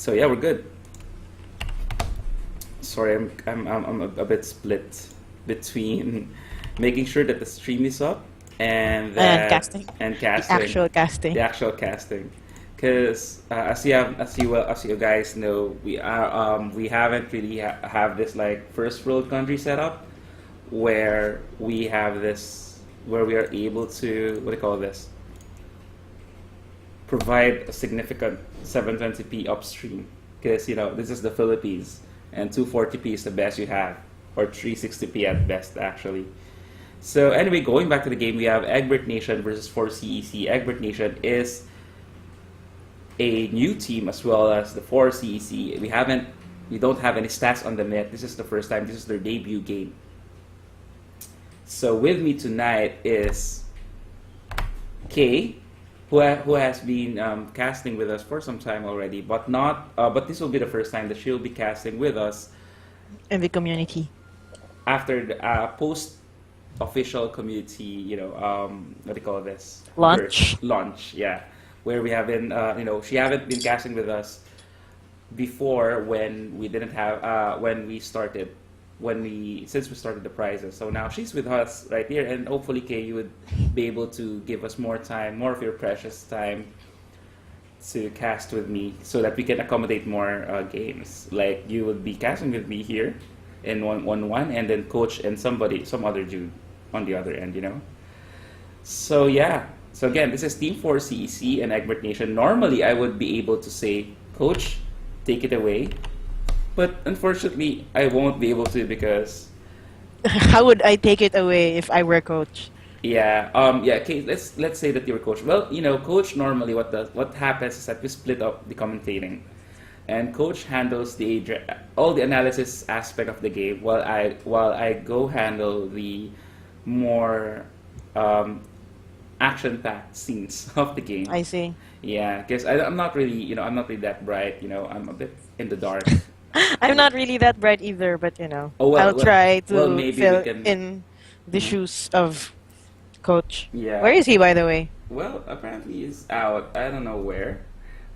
So yeah, we're good. Sorry, I'm a bit split between making sure that the stream is up and And that casting. and The casting, actual the casting. actual casting. Because as you guys know, we haven't really have this like first world country setup where we have this where we are able to what do you call this, provide a significant 720p upstream, because this is the Philippines and 240p is the best you have, or 360p at best actually. So anyway, going back to the game, we have Egbert Nation versus 4CEC. Egbert Nation is a new team as well as the 4CEC. We don't have any stats on them yet. This is the first time. This is their debut game. So with me tonight is Kay, who has been casting with us for some time already, but not. But this will be the first time that she'll be casting with us In the community. after the post official community. What do you call this? Launch. Launch, yeah, where we haven't. She haven't been casting with us before when we didn't have when we started since we started the prizes. So now she's with us right here, and hopefully, Kay, you would be able to give us more time, more of your precious time to cast with me, so that we can accommodate more games. Like you would be casting with me here in one, and then coach and some other dude on the other end. So yeah. So again, this is Team 4CEC and Egbert Nation. Normally, I would be able to say, Coach, take it away. But unfortunately, I won't be able to because How would I take it away if I were coach? Okay, let's say that you're coach. Well, coach normally what happens is that we split up the commentating, and coach handles all the analysis aspect of the game, while I go handle the more action-packed scenes of the game. I see. Yeah, because I'm not really that bright. I'm a bit in the dark. I'm not really that bright either, but Oh I'll try well, to maybe we fill can. in the shoes of coach. Yeah. Where is he, by the way? Well, apparently he's out. I don't know where,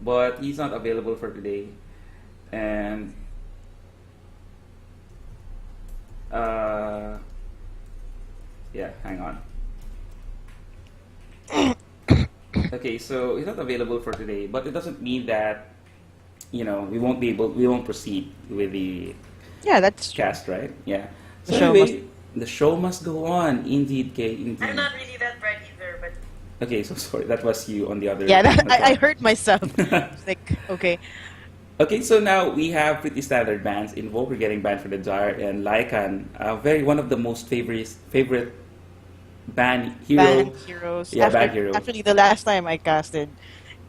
but he's not available for today. And uh, yeah, hang on. Okay, so he's not available for today, but it doesn't mean that we won't proceed with the Yeah, that's true. cast, right? Yeah. The So show anyway, the show must go on. Indeed, Kay, indeed. I'm not really that bright either, but Okay, so sorry, that was you on the other. yeah, on the I top. hurt myself. It's like, okay, Okay, so now we have pretty standard bans. Invoker getting banned for the Jar, and Lycan, one of the most favorite ban hero. band heroes. Yeah, band hero. Actually, the last time I casted,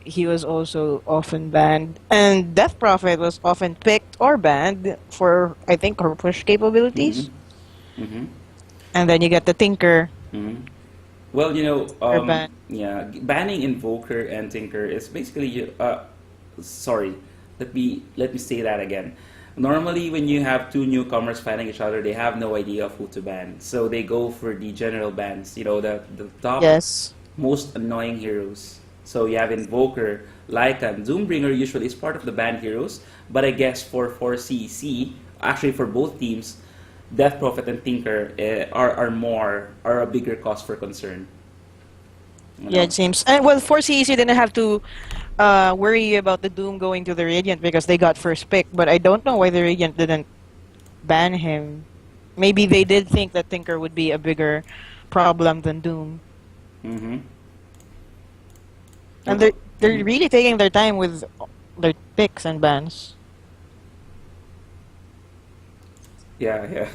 he was also often banned, and Death Prophet was often picked or banned for, I think, her push capabilities. Mm-hmm. And then you get the Tinker Mm-hmm. Well, or ban. yeah, banning Invoker and Tinker is basically sorry, let me say that again. Normally, when you have two newcomers fighting each other, they have no idea of who to ban, so they go for the general bans. The top Yes. most annoying heroes. So you have Invoker, Lycan, Doombringer usually is part of the banned heroes, but I guess for 4CC, actually for both teams, Death Prophet and Tinker are a bigger cause for concern. Yeah, it seems. And well, 4CEC didn't have to worry about the Doom going to the Radiant because they got first pick, but I don't know why the Radiant didn't ban him. Maybe they did think that Tinker would be a bigger problem than Doom. Mm-hmm. And they're really taking their time with their picks and bans. Yeah.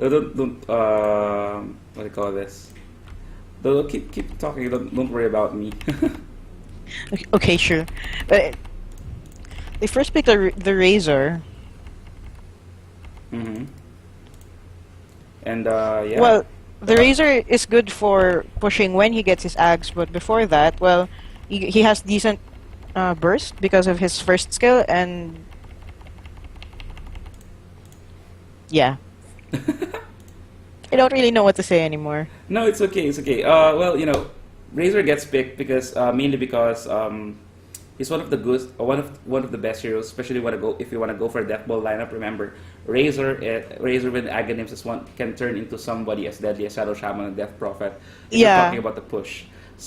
Don't what do you call this? Don't keep talking. Don't worry about me. Okay, sure. They first picked the Razor. Mm-hmm. And yeah. Well, the Razor is good for pushing when he gets his Ags, but before that, well, he has decent burst because of his first skill, and yeah. I don't really know what to say anymore. No, it's okay. Well, Razor gets picked because mainly because He's one of the good, one of the best heroes, especially want to go if you want to go for a Death Ball lineup. Remember, Razor with Aghanims is one can turn into somebody as deadly as Shadow Shaman and Death Prophet. If you're talking Yeah. about the push,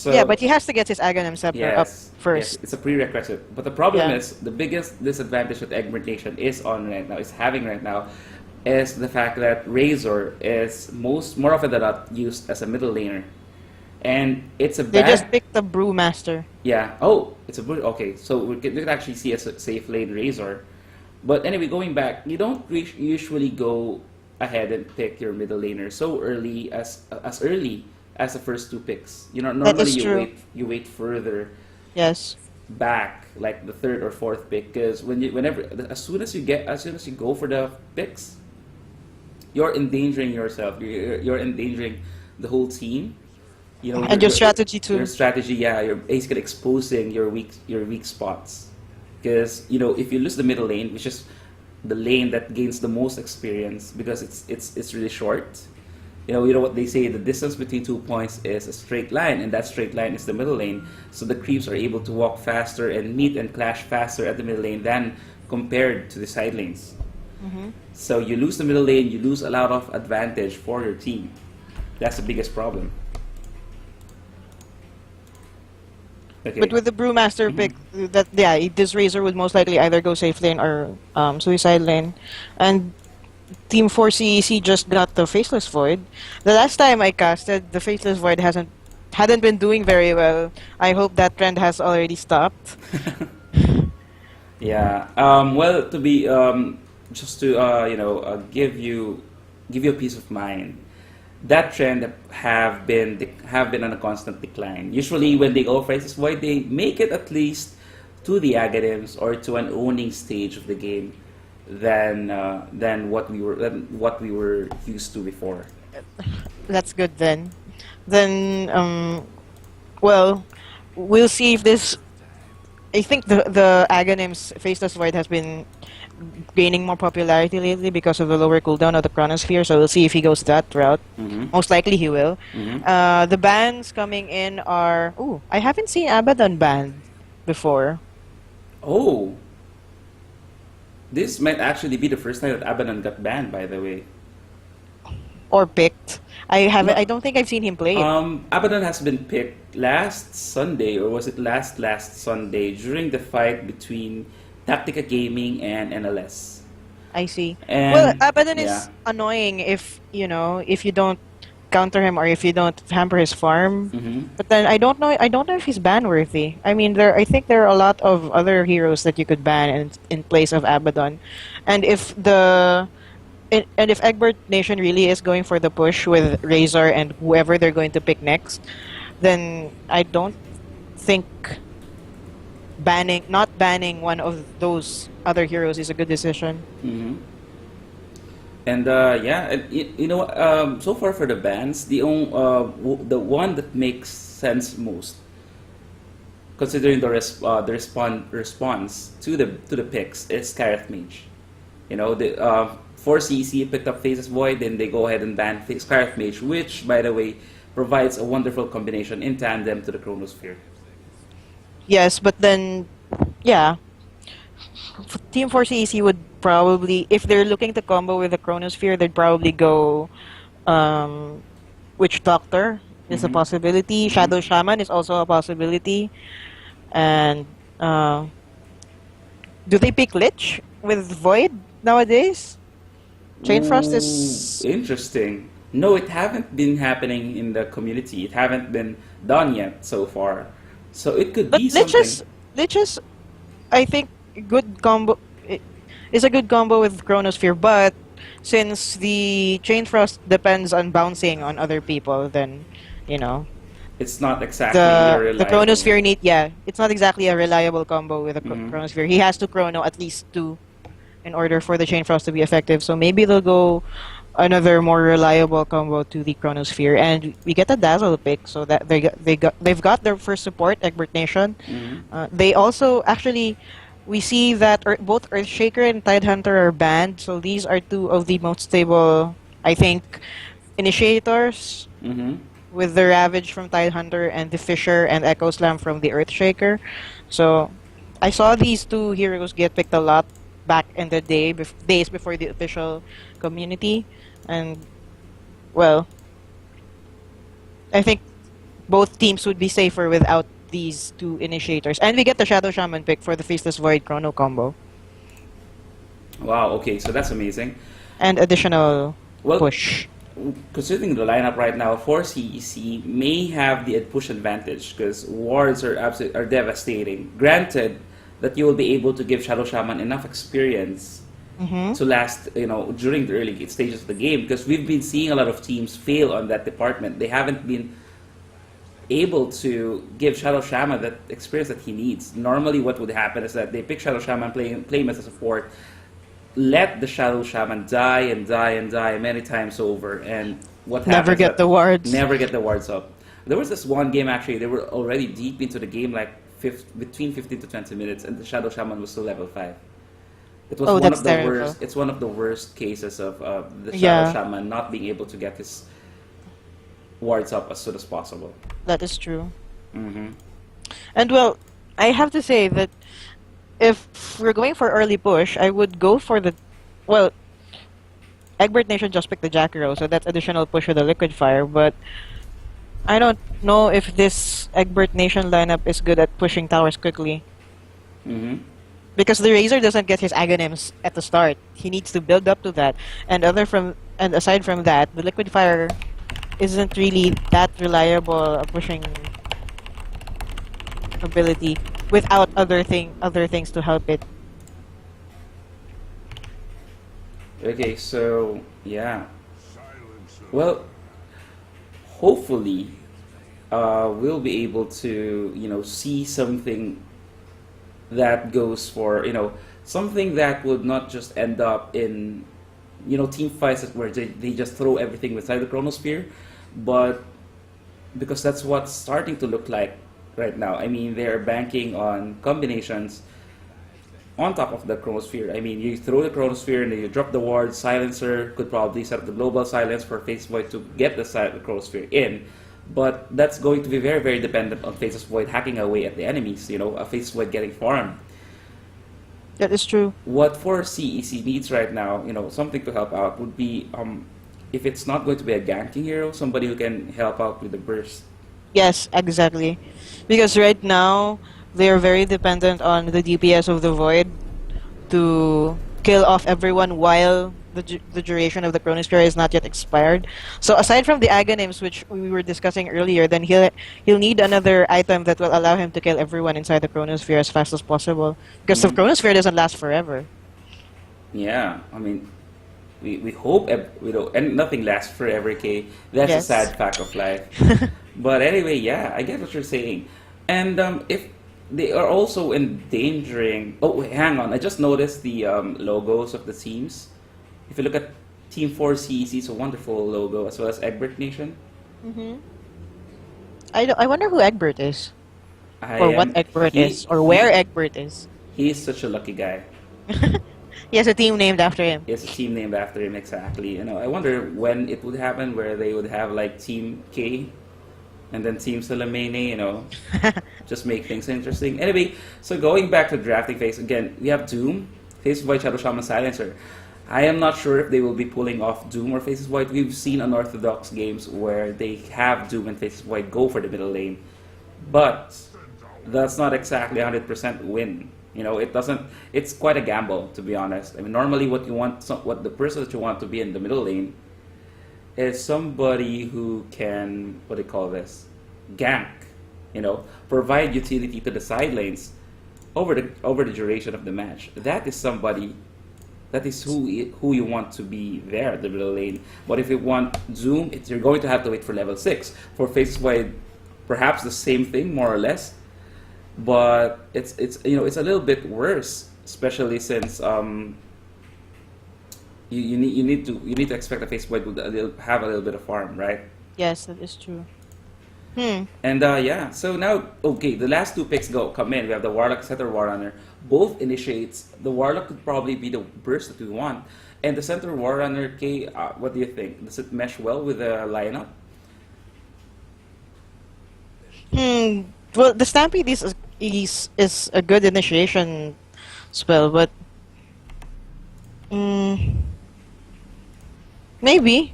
Yeah, so but he has to get his Aghanim Scepter up yes, yes, first. it's a prerequisite. But the problem Yeah. is the biggest disadvantage that Egbert Nation is having right now, is the fact that Razor is more often than not used as a middle laner, and it's a They just bad. picked the Brewmaster. Yeah. Oh, it's a good. Okay, so we can actually see a safe lane Razor. But anyway, going back, you don't usually go ahead and pick your middle laner so early as the first two picks. You know, That normally is true. you wait further Yes. back, like the third or fourth pick, because as soon as you go for the picks, you're endangering yourself. You're endangering the whole team. You know, And your strategy your too. strategy. Yeah, you're basically exposing your weak spots. Because if you lose the middle lane, which is the lane that gains the most experience, because it's really short. You know what they say: the distance between 2 points is a straight line, and that straight line is the middle lane. So the creeps are able to walk faster and meet and clash faster at the middle lane than compared to the side lanes. Hmm. So you lose the middle lane, you lose a lot of advantage for your team. That's the biggest problem. But Okay. with the Brewmaster pick, that yeah, this Razor would most likely either go safe lane or suicide lane, and Team 4CEC just got the Faceless Void. The last time I casted, the Faceless Void hadn't been doing very well. I hope that trend has already stopped. Yeah. Well, to be just to give you a peace of mind, that trend have been on a constant decline. Usually, when they go for Aces Void, they make it at least to the Aghanims or to an owning stage of the game than what we were used to before. That's good then. Then well, we'll see if this. I think the Aghanim's Faceless Void has been gaining more popularity lately because of the lower cooldown of the Chronosphere. So we'll see if he goes that route. Mm-hmm. Most likely he will. Mm-hmm. The bans coming in are. Ooh, I haven't seen Abaddon banned before. Oh, this might actually be the first time that Abaddon got banned. By the way. Or picked. I haven't. No, I don't think I've seen him play it. Abaddon has been picked last Sunday, or was it last Sunday, during the fight between Tactica Gaming and NLS. I see. Well, And Abaddon yeah, is annoying if you don't counter him or if you don't hamper his farm. hmm But then I don't know. I don't know if he's ban worthy. I mean, I think there are a lot of other heroes that you could ban in place of Abaddon, and if Egbert Nation really is going for the push with Razor and whoever they're going to pick next, then I don't think not banning one of those other heroes is a good decision. hmm and yeah, and so far for the bans, the one that makes sense most, considering the response to the picks, is Scarlet Mage. The 4CC picked up Phases Void, then they go ahead and ban Scarlet Mage, which, by the way, provides a wonderful combination in tandem to the Chronosphere. Yes, but then, yeah, Team 4CEC would probably, if they're looking to combo with the Chronosphere, they'd probably go Witch Doctor is a hmm possibility. hmm Shadow Shaman is also a possibility. And do they pick Lich with Void nowadays? Chainfrost Ooh, is. interesting. No, it haven't been happening in the community. It haven't been done yet so far. So it could But be something. Lich is, I think, good combo. Is a good combo with Chronosphere, but since the Chain Frost depends on bouncing on other people, then you know It's not exactly the reliable. Chronosphere it's not exactly a reliable combo with the hmm Chronosphere. He has to chrono at least two in order for the Chain Frost to be effective. So maybe they'll go another more reliable combo to the Chronosphere, and we get a Dazzle pick, so that they've got their first support, Egbert Nation. hmm They also actually we see that both Earthshaker and Tidehunter are banned, so these are two of the most stable, I think, initiators, hmm with the Ravage from Tidehunter and the Fisher and Echo Slam from the Earthshaker. So I saw these two heroes get picked a lot back in the days before the official community, and well, I think both teams would be safer without these two initiators, and we get the Shadow Shaman pick for the Faceless Void Chrono combo Wow, okay, so that's amazing. and additional Well, push. considering the lineup right now, 4CEC may have the push advantage because wards are devastating. Granted that you will be able to give Shadow Shaman enough experience Mm-hmm. to last, during the early stages of the game because we've been seeing a lot of teams fail on that department. They haven't been able to give Shadow Shaman that experience that he needs. Normally, what would happen is that they pick Shadow Shaman, play him as a support, let the Shadow Shaman die and die and die many times over, and what Never happens get that the wards. never get the wards up. There was this one game actually; they were already deep into the game, like between 15 to 20 minutes, and the Shadow Shaman was still level 5. It was Oh, one that's of the terrible. worst. It's one of the worst cases of the Shadow Yeah, Shaman not being able to get his wards up as soon as possible. that is true. Hmm. And well, I have to say that if we're going for early push, I would go for the well, Egbert Nation just picked the Jackero, so that's additional push with the Liquid Fire, but I don't know if this Egbert Nation lineup is good at pushing towers quickly. Hmm. Because the Razor doesn't get his Aghanim's at the start. He needs to build up to that. And aside from that, the Liquid Fire isn't really that reliable a pushing ability without other things to help it. Okay, so yeah. Well, hopefully, we'll be able to see something that goes for something that would not just end up in team fights where they just throw everything inside the chronosphere, but because that's what's starting to look like right now. I mean, they're banking on combinations on top of the chronosphere. I mean, you throw the chronosphere and then you drop the ward. Silencer could probably set up the global silence for Face Void to get the chronosphere in. But that's going to be very, very dependent on Faceless Void hacking away at the enemies, a Faceless Void getting farmed. That is true. What 4CEC needs right now, something to help out would be, if it's not going to be a ganking hero, somebody who can help out with the burst. Yes, exactly. Because right now they are very dependent on the DPS of the Void to kill off everyone while the duration of the chronosphere is not yet expired. So aside from the Aghanims, which we were discussing earlier, then he'll need another item that will allow him to kill everyone inside the chronosphere as fast as possible. Because the Mhm. chronosphere doesn't last forever. Yeah, I mean, we hope, and nothing lasts forever, Kay. That's a Yes. sad fact of life. But anyway, yeah, I get what you're saying. And if they are also endangering. Oh, wait, hang on. I just noticed the logos of the teams. If you look at Team 4CEC, it's a wonderful logo, as well as Egbert Nation. Mm-hmm. I wonder who Egbert is, I or what am. Egbert He, is, or where he, Egbert is. he's such a lucky guy. He has a team named after him. He has a team named after him, exactly. I wonder when it would happen, where they would have like Team K and then Team Salamene, just make things interesting. Anyway, so going back to drafting phase again, we have Doom, Faces Void, Shadow Shaman, Silencer. I am not sure if they will be pulling off Doom or Faces Void. We've seen unorthodox games where they have Doom and Faces Void go for the middle lane, but that's not exactly 100% win. It doesn't. It's quite a gamble, to be honest. I mean, normally what you want, what the person that you want to be in the middle lane is somebody who can, what do you call this, gank, provide utility to the side lanes over the duration of the match. That is somebody, that is who you want to be there at the middle lane. But if you want Zoom, you're going to have to wait for level 6. For Faces Wide, perhaps the same thing, more or less, but it's a little bit worse, especially since you need to expect a Face Void to have a little bit of farm, right? Yes, that is true. Hmm. And yeah, so now, okay, the last two picks come in. We have the Warlock, Center Warrunner. Both initiates. The Warlock could probably be the burst that we want. And the Center Warrunner, K, what do you think? Does it mesh well with the lineup? Hmm. Well, the Stampede is is a good initiation spell, but mm, maybe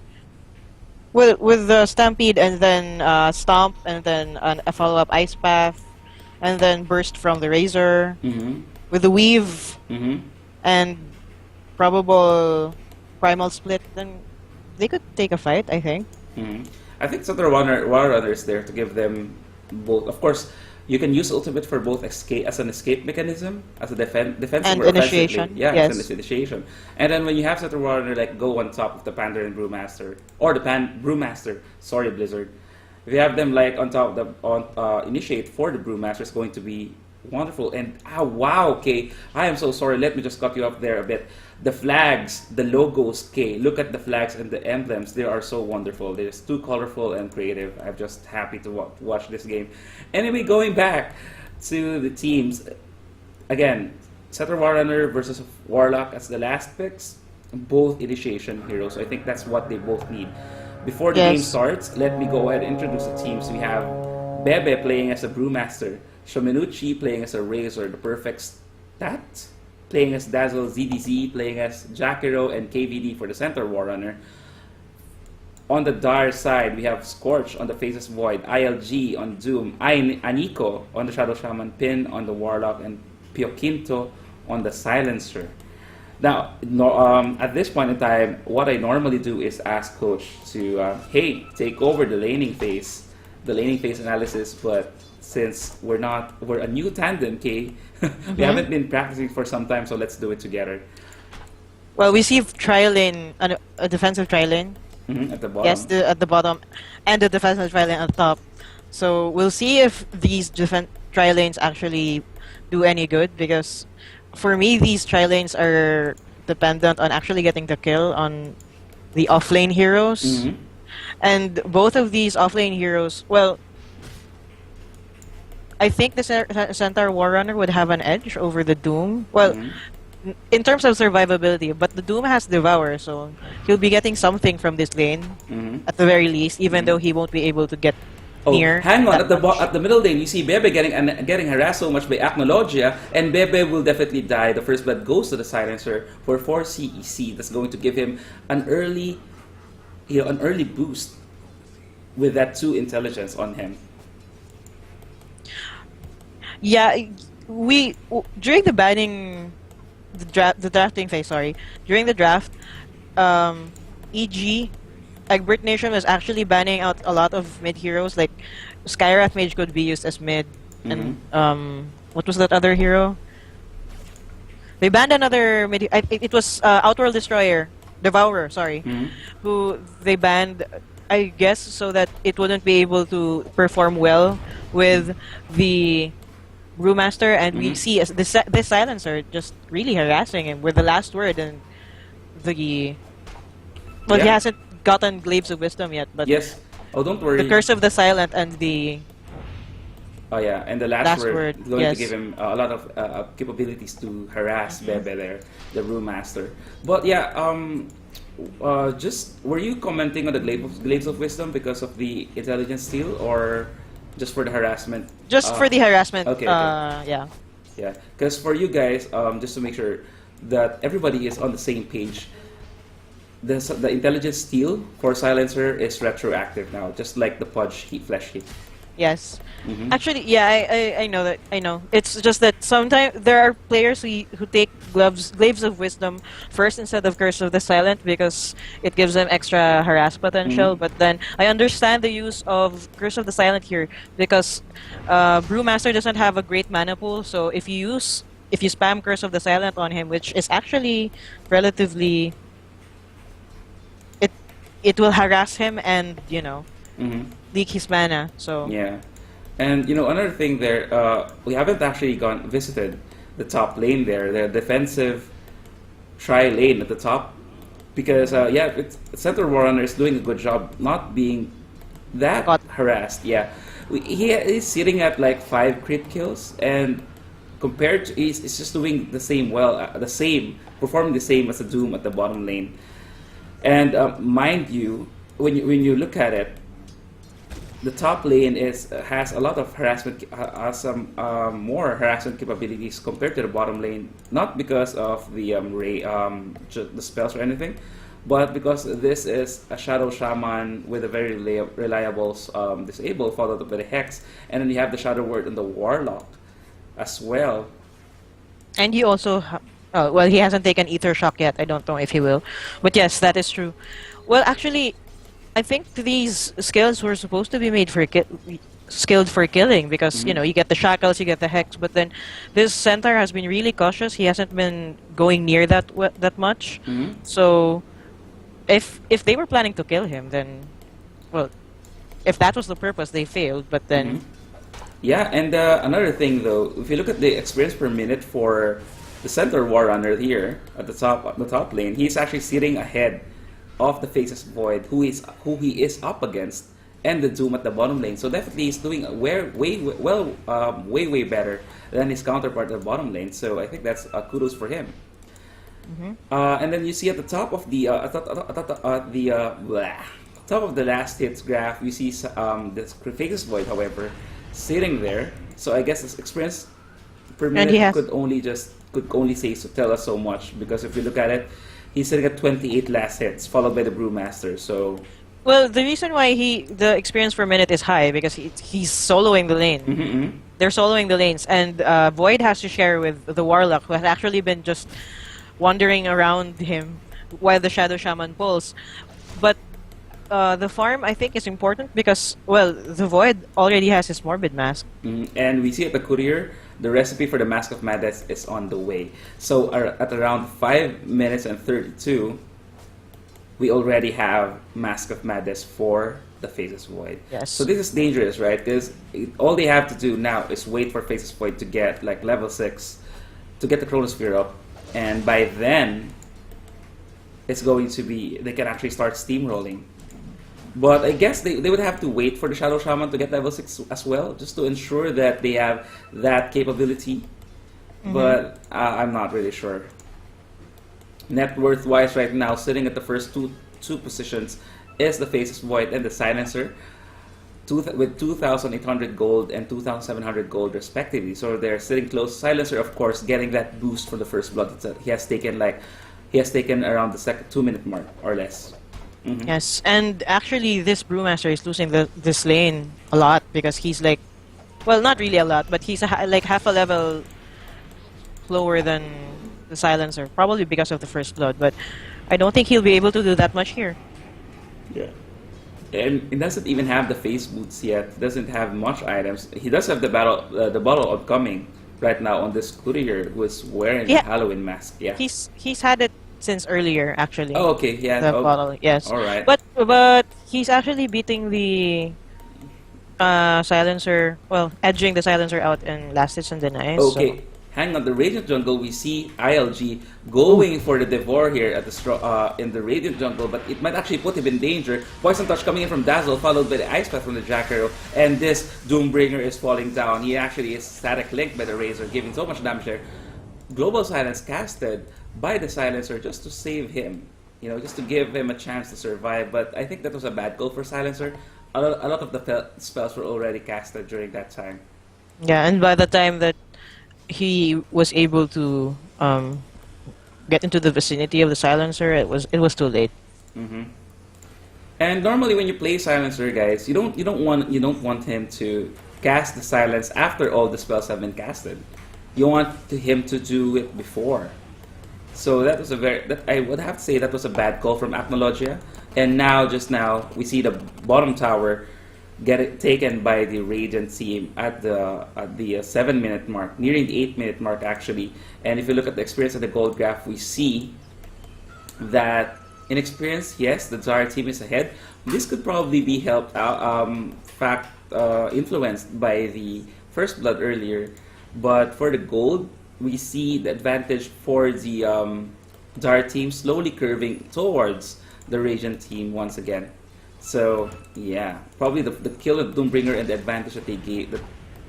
with the Stampede and then Stomp and then a follow-up Ice Path and then Burst from the Razor Mm-hmm. with the Weave Mm-hmm. and probable Primal Split, then they could take a fight, I think. Mm-hmm. I think Sutter Runner is there to give them both. Of course, you can use ultimate for both escape as an escape mechanism, as a defensive And or offensively. initiation, Yeah, as yes. an initiation. And then when you have Sutter Runner like go on top of the Panda and Brewmaster, or the Brewmaster. Sorry, Blizzard. If you have them like on top of the initiate for the Brewmaster, it's going to be wonderful. And wow, okay, I am so sorry. Let me just cut you off there a bit. The flags, the logos, okay, look at the flags and the emblems. They are so wonderful. They're just too colorful and creative. I'm just happy to watch this game. Anyway, going back to the teams, again, Setter Warrunner versus Warlock as the last picks, both initiation heroes. So I think that's what they both need. Before the game Yes. starts, let me go ahead and introduce the teams. We have Bebe playing as a Brewmaster, Shomenuchi playing as a Razor, the perfect stat, playing as Dazzle, ZDZ playing as Jakiro, and KVD for the center Warrunner. On the Dire side, we have Scorch on the Faceless Void, ILG on Doom, Aniko on the Shadow Shaman, Pin on the Warlock, and Pioquinto on the Silencer. Now, at this point in time, what I normally do is ask Coach to, hey, take over the laning phase analysis. But since we're a new tandem, okay, we haven't been practicing for some time, so let's do it together. Well, we see tri-lane, a defensive tri-lane. At the bottom. Yes, at the bottom, and the defensive tri-lane at the top. So we'll see if these tri-lanes actually do any good, because for me, these tri-lanes are dependent on actually getting the kill on the offlane heroes. Mhm. And both of these offlane heroes, well, I think the Centaur Warrunner would have an edge over the Doom. Well, in terms of survivability, but the Doom has Devour, so he'll be getting something from this lane, at the very least, even though he won't be able to get near. Hang on, that much. at the middle lane, you see Bebe getting harassed so much by Acnologia, and Bebe will definitely die. The first blood goes to the Silencer for 4CE-C. That's going to give him an early boost with that 2 intelligence on him. Yeah, during the banning, the drafting phase. Sorry, during the draft, e.g., Egbert Nation was actually banning out a lot of mid heroes. Like Skywrath Mage could be used as mid, and what was that other hero? They banned another mid. It was Outworld Destroyer, Devourer. Sorry, who they banned. I guess so that it wouldn't be able to perform well with the Brewmaster, and we see as this Silencer just really harassing him with the last word and the. Well, he hasn't gotten Glaives of Wisdom yet, but Yes. Oh, don't worry. the Curse of the Silent and the Oh yeah, and the last, Last word, word, is going yes. to give him a lot of capabilities to harass Bebe there, the Brewmaster. But yeah, just were you commenting on the Glaives of Wisdom because of the intelligence steal, or just for the harassment? just for the harassment. okay. Yeah. Yeah, because for you guys, just to make sure that everybody is on the same page, the intelligence steal for Silencer is retroactive now, just like the Pudge Flesh Heat. Yes. Actually, yeah, I know that. I know. It's just that sometimes there are players who take Glaives of Wisdom first instead of Curse of the Silent because it gives them extra harass potential. But then I understand the use of Curse of the Silent here because Brewmaster doesn't have a great mana pool. So if you spam Curse of the Silent on him, which is actually relatively, it will harass him and leak his mana. So Yeah, and another thing there, we haven't actually visited the top lane there, the defensive lane at the top, because Center Warrunner is doing a good job not being that harassed. Yeah, he is sitting at like 5 crit kills, and compared to he's just doing the same performing the same as the Doom at the bottom lane. And mind you, when you look at it, the top lane is has a lot of harassment, has some more harassment capabilities compared to the bottom lane. Not because of the the spells or anything, but because this is a Shadow Shaman with a very reliable disable followed up by the Hex, and then you have the Shadow Word and the Warlock as well. And he also, oh, well, he hasn't taken Ether Shock yet. I don't know if he will. But yes, that is true. Well, actually, I think these skills were supposed to be made for skilled for killing because, you know, you get the shackles, you get the hex, but then this centaur has been really cautious. He hasn't been going near that much. So if they were planning to kill him, then, well, if that was the purpose, they failed, but then... Yeah, and another thing though, if you look at the experience per minute for the center war runner here at the top lane, he's actually sitting ahead of the Faceless Void, who he is up against, and the Doom at the bottom lane. So definitely he's doing way better than his counterpart at the bottom lane. So I think that's kudos for him. And then you see at the top of the top of the last hits graph, you see the Faceless Void, however, sitting there. So I guess this experience per minute could only tell us so much, because if you look at it, he's sitting at 28 last hits, followed by the Brewmaster. So, well, the reason why the experience per minute is high because he's soloing the lane. They're soloing the lanes, and Void has to share with the Warlock, who has actually been just wandering around him while the Shadow Shaman pulls. But the farm, I think, is important because, well, the Void already has his Morbid Mask. And we see at the Courier, the recipe for the Mask of Madness is on the way. So at around 5 minutes and 32, we already have Mask of Madness for the Faceless Void. Yes. So this is dangerous, right? Because all they have to do now is wait for Faceless Void to get like level 6, to get the Chronosphere up, and by then, it's going to be, they can actually start steamrolling. But I guess they would have to wait for the Shadow Shaman to get level 6 as well, just to ensure that they have that capability. But I'm not really sure. Net worth wise right now, sitting at the first two positions is the Faceless Void and the Silencer, with 2,800 gold and 2,700 gold respectively. So they're sitting close. Silencer, of course, getting that boost from the first blood. He has taken around the second 2-minute mark or less. Yes, and actually this Brewmaster is losing this lane a lot because he's like, well, not really a lot, but he's like half a level lower than the Silencer, probably because of the first blood, but I don't think he'll be able to do that much here. Yeah. And it doesn't even have the face boots yet. It doesn't have much items. He does have the bottle upcoming right now on this courier who is wearing the Halloween mask. Yeah. He's had it since earlier, actually. Oh, okay. Yeah. The bottle, yes. All right. But he's actually beating the Silencer, well, edging the Silencer out in Last Hits and Denies. Okay. So. Hang on, the Radiant Jungle, we see ILG going for the Devour here at the in the Radiant Jungle, but it might actually put him in danger. Poison Touch coming in from Dazzle, followed by the Ice Path from the Jack Arrow, and this Doombringer is falling down. He actually is static linked by the Razor, giving so much damage there. Global Silence casted by the Silencer just to save him, just to give him a chance to survive, but I think that was a bad goal for Silencer. A lot of the spells were already casted during that time. Yeah, and by the time that he was able to get into the vicinity of the Silencer, it was too late. And normally when you play Silencer, guys, you don't want him to cast the silence after all the spells have been casted. You want him to do it before. So that was I would have to say that was a bad call from Acnologia. And just now we see the bottom tower get it taken by the Radiant team at the 7-minute mark, nearing the 8-minute mark actually. And if you look at the experience of the gold graph, we see that in experience, yes, the Zara team is ahead. This could probably be helped out, influenced by the first blood earlier. But for the gold, we see the advantage for the Zara team slowly curving towards the Radiant team once again. So yeah, probably the kill of Doombringer and the advantage that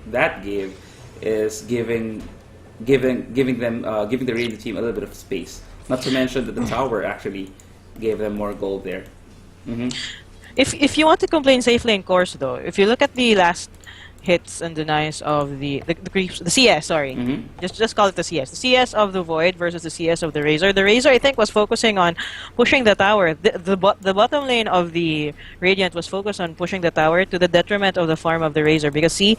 that gave is giving the Radiant team a little bit of space. Not to mention that the tower actually gave them more gold there. If you want to complain safely in course though, if you look at the last hits and denies of the creeps, the CS, sorry. Mm-hmm. Just call it the CS. The CS of the Void versus the CS of the Razor. The Razor I think was focusing on pushing the tower. The bottom lane of the Radiant was focused on pushing the tower to the detriment of the farm of the Razor, because see,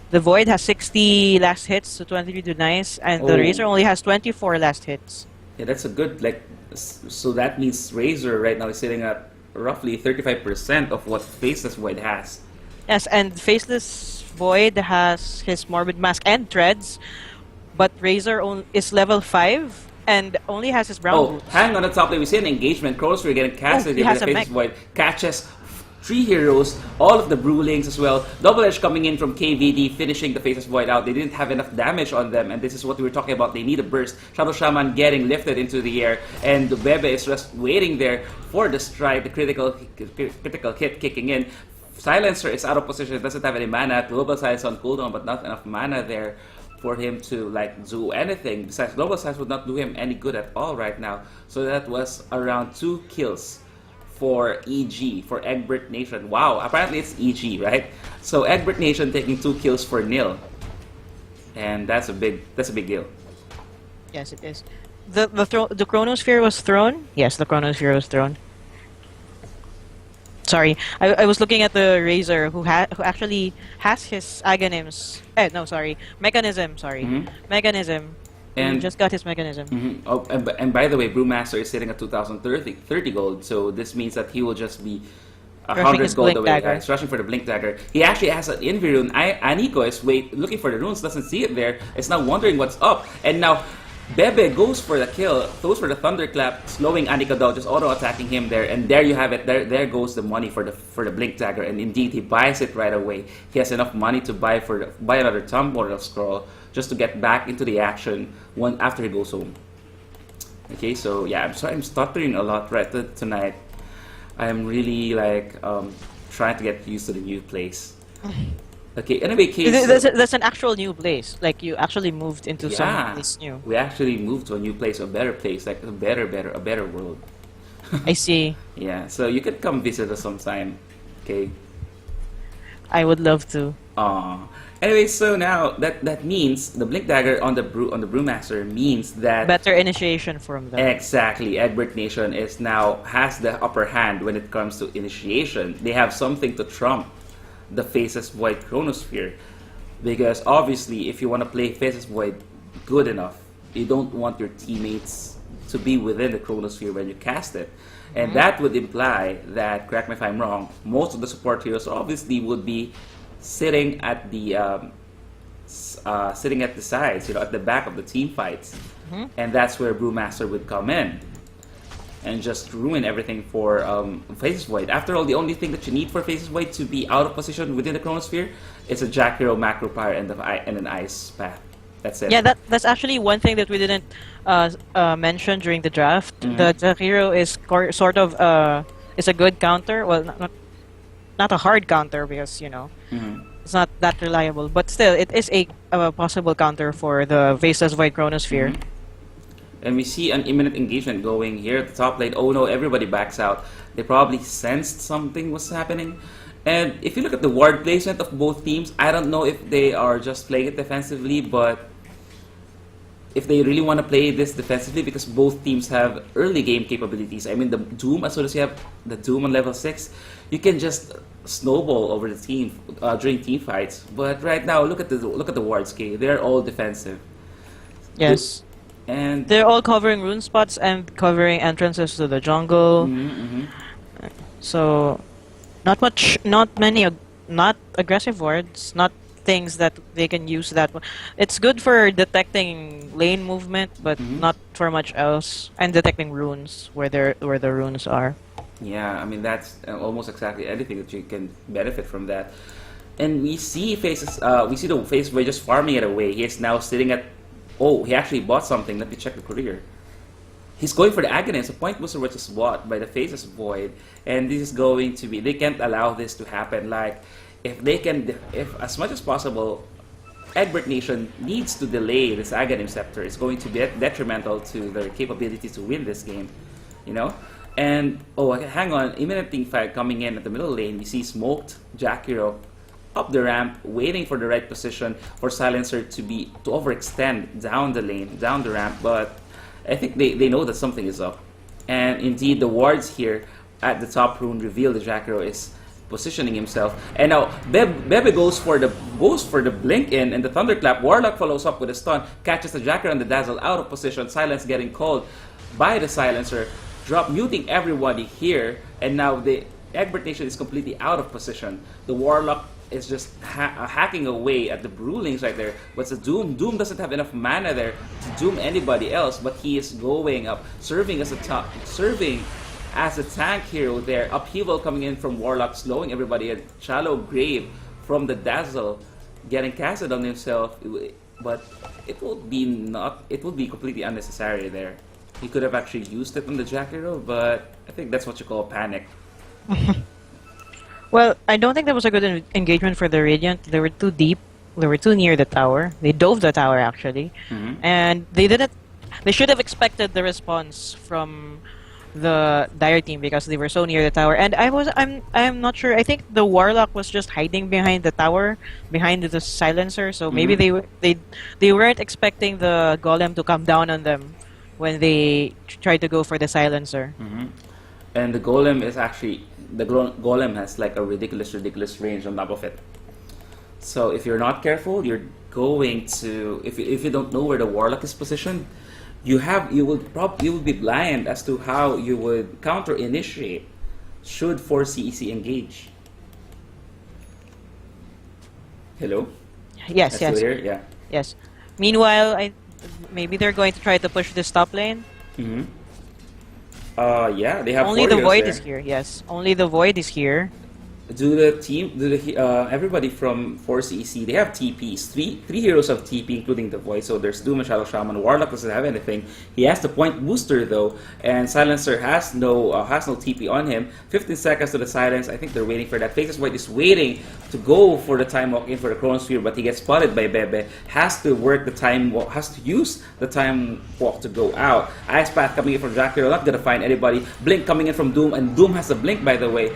the Void has 60 last hits to 23 denies, and the Oh. Razor only has 24 last hits. Yeah, that's a good, like, so that means Razor right now is sitting at roughly 35% of what Faceless Void has. Yes, and Faceless Void has his Morbid Mask and Treads, but Razor is level 5 and only has his brown Oh, boots. hang on the top lane. We see an engagement. Chronosphere getting casted he in has the a Faceless mech. Void. Catches 3 heroes, all of the Brewlings as well. Double Edge coming in from KVD, finishing the Faceless Void out. They didn't have enough damage on them, and this is what we were talking about. They need a burst. Shadow Shaman getting lifted into the air, and Bebe is just waiting there for the strike, the critical hit kicking in. Silencer is out of position, doesn't have any mana. Global Silence on cooldown, but not enough mana there for him to like do anything. Besides, Global Silence would not do him any good at all right now. So that was around 2 kills for EG, for Egbert Nation. Wow, apparently it's EG, right? So Egbert Nation taking 2 kills for nil, and that's a big deal. Yes, it is. The Chronosphere was thrown? Yes, the Chronosphere was thrown. Sorry, I was looking at the Razor who actually has his Aghanims. Mechanism. Sorry, Mhm. Mechanism. And He just got his Mechanism. Oh, and by the way, Brewmaster is sitting at 2,030 gold, so this means that he will just be Rushing 100 his gold Blink away. Dagger. He's rushing for the Blink Dagger. He actually has an Envy rune. Aniko is looking for the runes, doesn't see it there. Is now wondering what's up. And now Bebe goes for the kill, goes for the Thunderclap, slowing Aniko down, just auto-attacking him there. And there you have it. There goes the money for the Blink Dagger. And indeed, he buys it right away. He has enough money to buy another Temporal Scroll just to get back into the action after he goes home. Okay, so yeah, I'm sorry I'm stuttering a lot tonight. I'm really like trying to get used to the new place. Okay, anyway, case. That's an actual new place. Like you actually moved into some place new. We actually moved to a new place, a better place, like a better world. I see. Yeah, so you could come visit us sometime. Okay. I would love to. Anyway, so now that means the Blink Dagger on the Brewmaster means that Better initiation from them. exactly Egbert Nation has the upper hand when it comes to initiation. They have something to trump the Faceless Void Chronosphere, because obviously if you want to play Faceless Void good enough, you don't want your teammates to be within the Chronosphere when you cast it. And that would imply that, correct me if I'm wrong, most of the support heroes obviously would be sitting at the sides, at the back of the team fights, and that's where Brewmaster would come in and just ruin everything for Faceless Void. After all, the only thing that you need for Faceless Void to be out of position within the Chronosphere is a Jack Hero, Macro Pyre, and an Ice Path. That's it. Yeah, that's actually one thing that we didn't mention during the draft. The Jack Hero is sort of is a good counter. Well, not a hard counter because it's not that reliable, but still it is a possible counter for the Faceless Void Chronosphere. And we see an imminent engagement going here at the top lane. Oh no, everybody backs out. They probably sensed something was happening. And if you look at the ward placement of both teams, I don't know if they are just playing it defensively, but if they really want to play this defensively, because both teams have early game capabilities. I mean, the Doom, as soon as you have the Doom on level 6, you can just snowball over the team during team fights. But right now, look at the wards, okay? They're all defensive. Yes. And they're all covering rune spots and covering entrances to the jungle. So, not aggressive wards, not things that they can use that. It's good for detecting lane movement, but not for much else, and detecting runes where the runes are. Yeah, I mean that's almost exactly anything that you can benefit from that. And we see the face by just farming it away. He is now sitting at. Oh, he actually bought something. Let me check the career. He's going for the Aghanim. A point booster which is bought by the Faceless Void, and this is going to be. They can't allow this to happen. Like, if as much as possible, Egbert Nation needs to delay this Aghanim Scepter. It's going to be detrimental to their capability to win this game. And oh, hang on, imminent team fight coming in at the middle lane. We see smoked Jack Hero up the ramp, waiting for the right position for Silencer to overextend down the lane, down the ramp. But I think they know that something is up. And indeed, the wards here at the top rune reveal the Jack Hero is positioning himself. And now Bebe goes for the blink in and the thunderclap. Warlock follows up with a stun, catches the Jack Hero and the dazzle out of position. Silence getting called by the Silencer, drop muting everybody here, and now the Egbert Nation is completely out of position. The Warlock is just hacking away at the Brewlings right there, but the Doom doesn't have enough mana there to doom anybody else, but he is going up, serving as a tank hero there. Upheaval coming in from Warlock, slowing everybody, and Shallow Grave from the Dazzle getting casted on himself, but it would be completely unnecessary there. He could have actually used it on the Jack Hero, but I think that's what you call panic. Well, I don't think that was a good engagement for the Radiant. They were too deep. They were too near the tower. They dove the tower actually, and they didn't. They should have expected the response from the Dire team because they were so near the tower. And I'm not sure. I think the Warlock was just hiding behind the tower, behind the silencer. So maybe they weren't expecting the Golem to come down on them when they tried to go for the silencer. And the Golem is actually Golem has like a ridiculous range on top of it. So if you're not careful, you're going to if you don't know where the Warlock is positioned, you will be blind as to how you would counter initiate should 4CE-C engage. Hello? Yes, Still here? Yeah. Yes. Meanwhile, maybe they're going to try to push this top lane. Yeah, they have only the Void there. is here. Yes, only the Void is here. Everybody from 4CE-C, they have TPs. Three heroes have TP, including the Void. So there's Doom and Shadow Shaman. Warlock doesn't have anything. He has the point booster though, and Silencer has no TP on him. 15 seconds to the silence. I think they're waiting for that. Faceless Void is waiting to go for the time walk in for the Chronosphere, but he gets spotted by Bebe. Has to use the time walk to go out. Ice Path coming in from Jack Hero, not gonna find anybody. Blink coming in from Doom, and Doom has a blink by the way.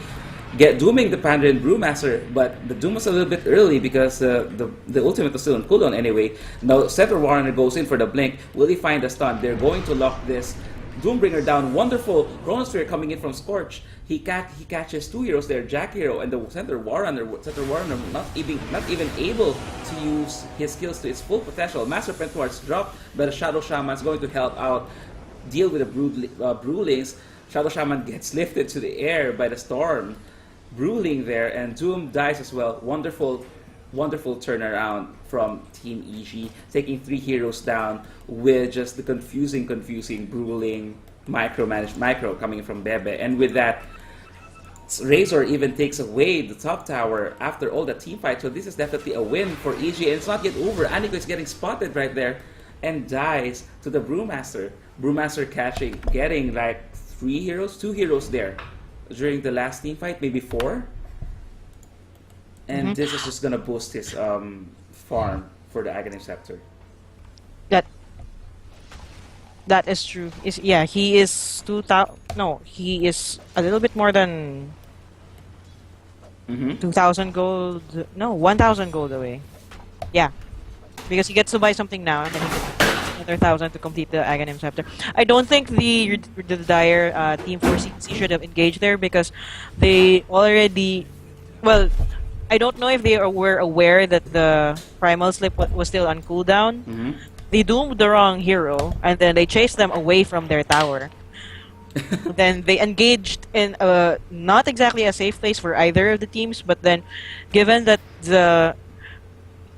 Dooming the Pandaren Brewmaster, but the Doom was a little bit early because the ultimate was still on cooldown anyway. Now Center Warner goes in for the blink. Will he find the stun? They're going to lock this Doombringer down. Wonderful Chronosphere coming in from Scorch. He catches two heroes there, Jack Hero and the Center Warrunner not even able to use his skills to its full potential. Master Pentoids dropped, but the Shadow Shaman is going to help out deal with the Brewlings. Shadow Shaman gets lifted to the air by the storm brewing there, and Doom dies as well. Wonderful turnaround from Team EG, taking 3 heroes down with just the confusing Brewling micro coming from Bebe. And with that, Razor even takes away the top tower after all the team fight. So this is definitely a win for EG, and it's not yet over. Aniko is getting spotted right there and dies to the Brewmaster. Brewmaster getting like 2 heroes there during the last team fight, maybe 4. And this is just gonna boost his farm for the Aghanim Scepter. That is true. He is 2,000. No, he is a little bit more than 2,000 gold. No, 1,000 gold away. Yeah, because he gets to buy something now, and then he gets another 1,000 to complete the Aghanim Scepter. I don't think the Dire Team 4CE should have engaged there because they already. Well, I don't know if they were aware that the Primal Slip was still on cooldown. They doomed the wrong hero, and then they chased them away from their tower. Then they engaged in not exactly a safe place for either of the teams, but then given that the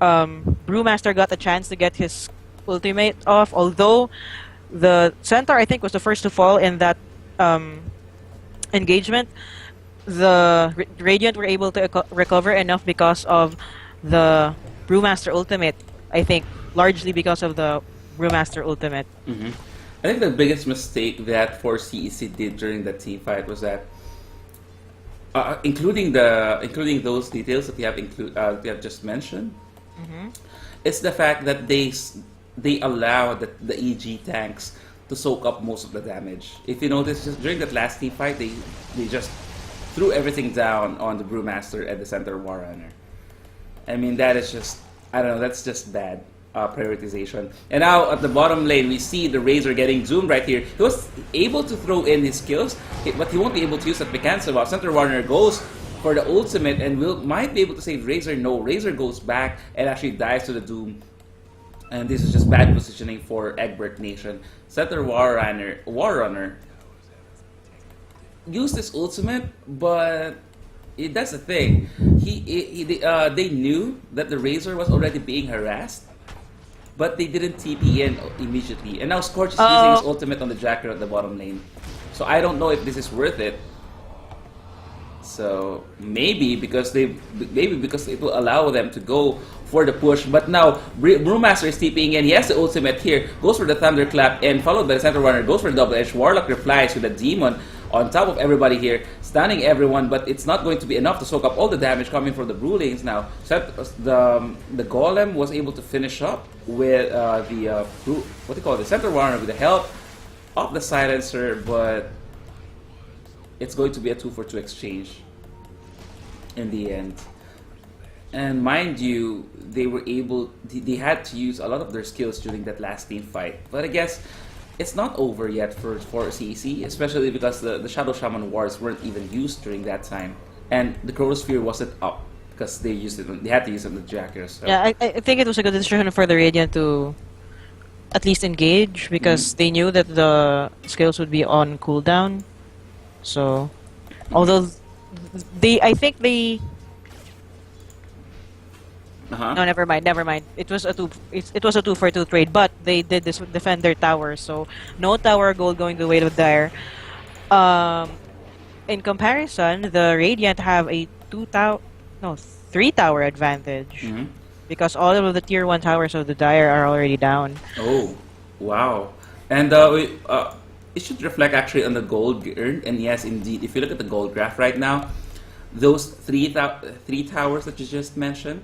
Brewmaster got a chance to get his ultimate off, although the Centaur I think was the first to fall in that engagement, the Radiant were able to recover enough because of the Brewmaster ultimate. I think largely because of the Brewmaster ultimate. I think the biggest mistake that 4CE-C did during the team fight was that, including those details that you have just mentioned, it's the fact that they allowed the EG tanks to soak up most of the damage. If you notice, just during that last team fight, they just threw everything down on the Brewmaster and the Center War Runner. I mean, that is just, I don't know, that's just bad prioritization. And now at the bottom lane, we see the Razor getting zoomed right here. He was able to throw in his skills, but he won't be able to use that mechanics. While Center Warner goes for the ultimate and might be able to save Razor. No, Razor goes back and actually dies to the Doom. And this is just bad positioning for Egbert Nation. Center War Runner used his ultimate, but that's the thing. They knew that the Razor was already being harassed, but they didn't TP in immediately. And now Scorch is using his ultimate on the Jacker at the bottom lane. So I don't know if this is worth it. So maybe because it will allow them to go for the push. But now Brewmaster is TPing in. He has the ultimate here. Goes for the Thunderclap and followed by the Center Runner. Goes for the double edge. Warlock replies with a Demon on top of everybody here, stunning everyone. But it's not going to be enough to soak up all the damage coming from the Brewlings now. So the Golem was able to finish up with the Center Runner with the help of the Silencer, but it's going to be a 2-for-2 exchange in the end. And mind you, they had to use a lot of their skills during that last team fight. But I guess it's not over yet for 4CE-C, especially because the Shadow Shaman Wars weren't even used during that time. And the Chronosphere wasn't up because they had to use it on the Jackers. So. Yeah, I think it was a good decision for the Radiant to at least engage because they knew that the skills would be on cooldown. So, although I think they. No, never mind. It was a 2-for-2 trade, but they did this with defend their tower, so no tower gold going the way of Dire. In comparison, the Radiant have a 3-tower advantage because all of the tier 1 towers of the Dire are already down. Oh, wow! And it should reflect actually on the gold earned, and yes, indeed, if you look at the gold graph right now, those three towers that you just mentioned,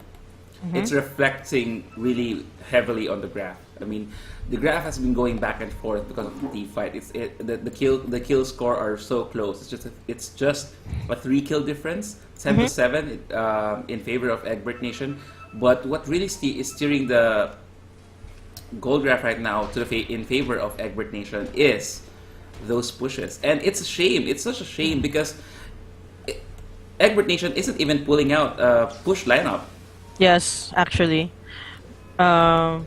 it's reflecting really heavily on the graph. I mean, the graph has been going back and forth because of the team fight. The kill score are so close. It's just a 3-kill difference, 10-7 in favor of Egbert Nation. But what really is steering the gold graph right now in favor of Egbert Nation is those pushes. And it's a shame. It's such a shame because Egbert Nation isn't even pulling out a push lineup. Yes, actually. Oh.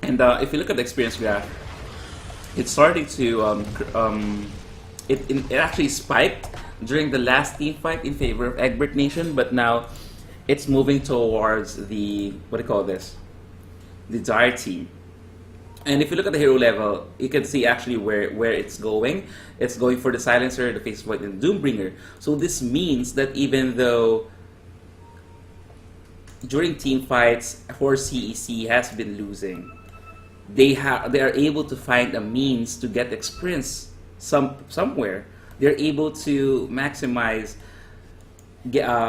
And if you look at the experience graph, it's starting to it actually spiked during the last team fight in favor of Egbert Nation, but now it's moving towards the the Dire team. And if you look at the hero level, you can see actually where it's going. It's going for the Silencer, the Faceless Void, and the Doombringer. So this means that even though during team fights, 4CE-C has been losing, they are able to find a means to get experience somewhere. They're able to maximize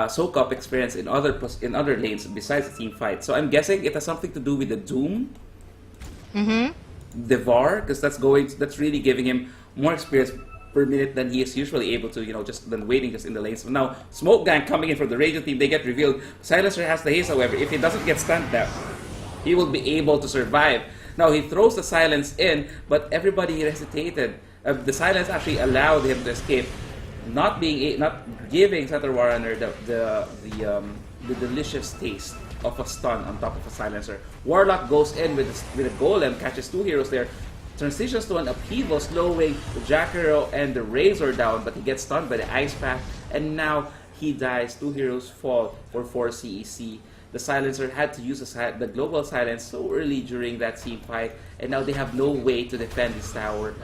soak up experience in other lanes besides the team fight. So I'm guessing it has something to do with the Doom. The VAR, because that's really giving him more experience per minute than he is usually able to, than waiting just in the lanes. So now, Smoke Gang coming in from the Radiant team, they get revealed. Silencer has the haste, however. If he doesn't get stunned now, he will be able to survive. Now, he throws the silence in, but everybody hesitated. The silence actually allowed him to escape, not giving Center Warrunner the delicious taste of a stun on top of a silencer. Warlock goes in with a golem, catches 2 heroes there, transitions to an upheaval, slowing the Jackero and the Razor down, but he gets stunned by the Ice Path, and now he dies. 2 heroes fall for 4CE-C. The silencer had to use the global silence so early during that team fight, and now they have no way to defend this tower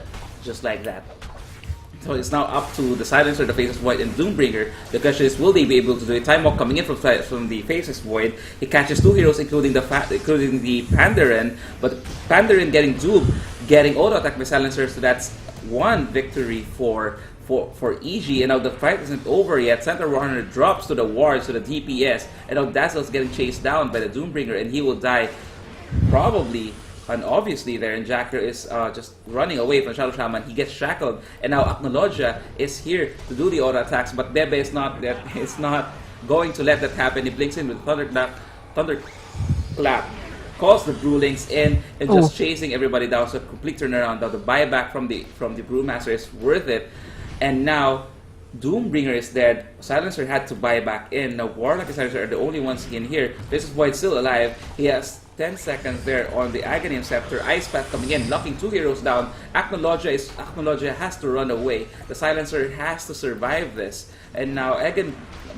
just like that. So it's now up to the Silencer, the Faceless Void, and Doombringer. The question is, will they be able to do it? Time Walk coming in from the Faceless Void. He catches 2 heroes, including the Pandaren, but Pandaren getting duped, getting auto attack by Silencer. So that's 1 victory for EG. And now the fight isn't over yet. Center Warner drops to the wards, to the DPS, and now Dazzle's getting chased down by the Doombringer, and he will die probably And obviously there, and Jacker is just running away from Shadow Shaman. He gets shackled, and now Aknologia is here to do the auto attacks, but Bebe is not that is not going to let that happen. He blinks in with Thunderclap, calls the Brewlings in, and just chasing everybody down. So complete turnaround. Now the buyback from the Brewmaster is worth it, and now Doombringer is dead. Silencer had to buy back in. Now Warlock and Silencer are the only ones in here. This is Void still alive. He has 10 seconds there on the Aghanim Scepter. Ice Path coming in, knocking 2 heroes down. Aknologia has to run away. The Silencer has to survive this. And now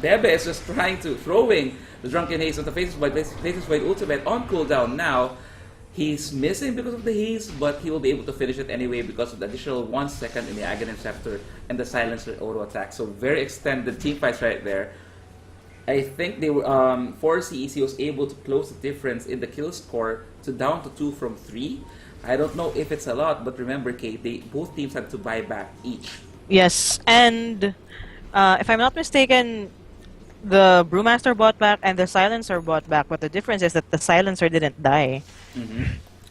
Bebe is just trying to throwing the Drunken Haze on the Faces Void ultimate on cooldown now. He's missing because of the haze, but he will be able to finish it anyway because of the additional 1 second in the Aghanim Scepter and the Silencer auto attack. So very extended team fights right there. I think they were 4CE-C was able to close the difference in the kill score to down to 2 from 3. I don't know if it's a lot, but remember, Kate, both teams had to buy back each. Yes, and if I'm not mistaken, the Brewmaster bought back and the Silencer bought back, but the difference is that the Silencer didn't die. Mm-hmm.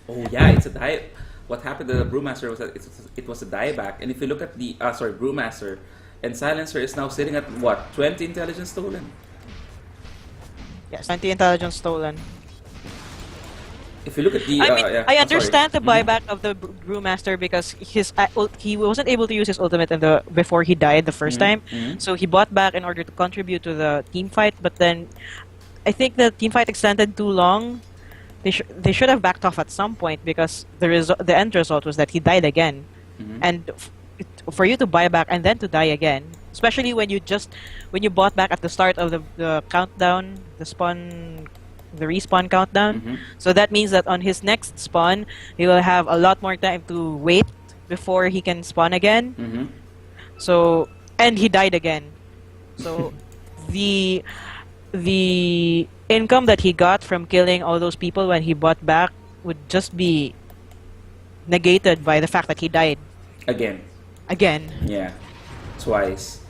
Oh yeah, it's a die. What happened to the Brewmaster was that it was a dieback. And if you look at the Brewmaster and Silencer is now sitting at what, 20 intelligence stolen? Yes, 20 intelligence stolen. If you look at the, I understand the buyback of the Brewmaster because he wasn't able to use his ultimate before he died the first time, so he bought back in order to contribute to the team fight. But then, I think the team fight extended too long. They should have backed off at some point because the end result was that he died again, and for you to buy back and then to die again, especially when you bought back at the start of the countdown, the respawn countdown. So that means that on his next spawn, he will have a lot more time to wait before he can spawn again. So, and he died again. So the income that he got from killing all those people when he bought back would just be negated by the fact that he died again. Yeah, twice.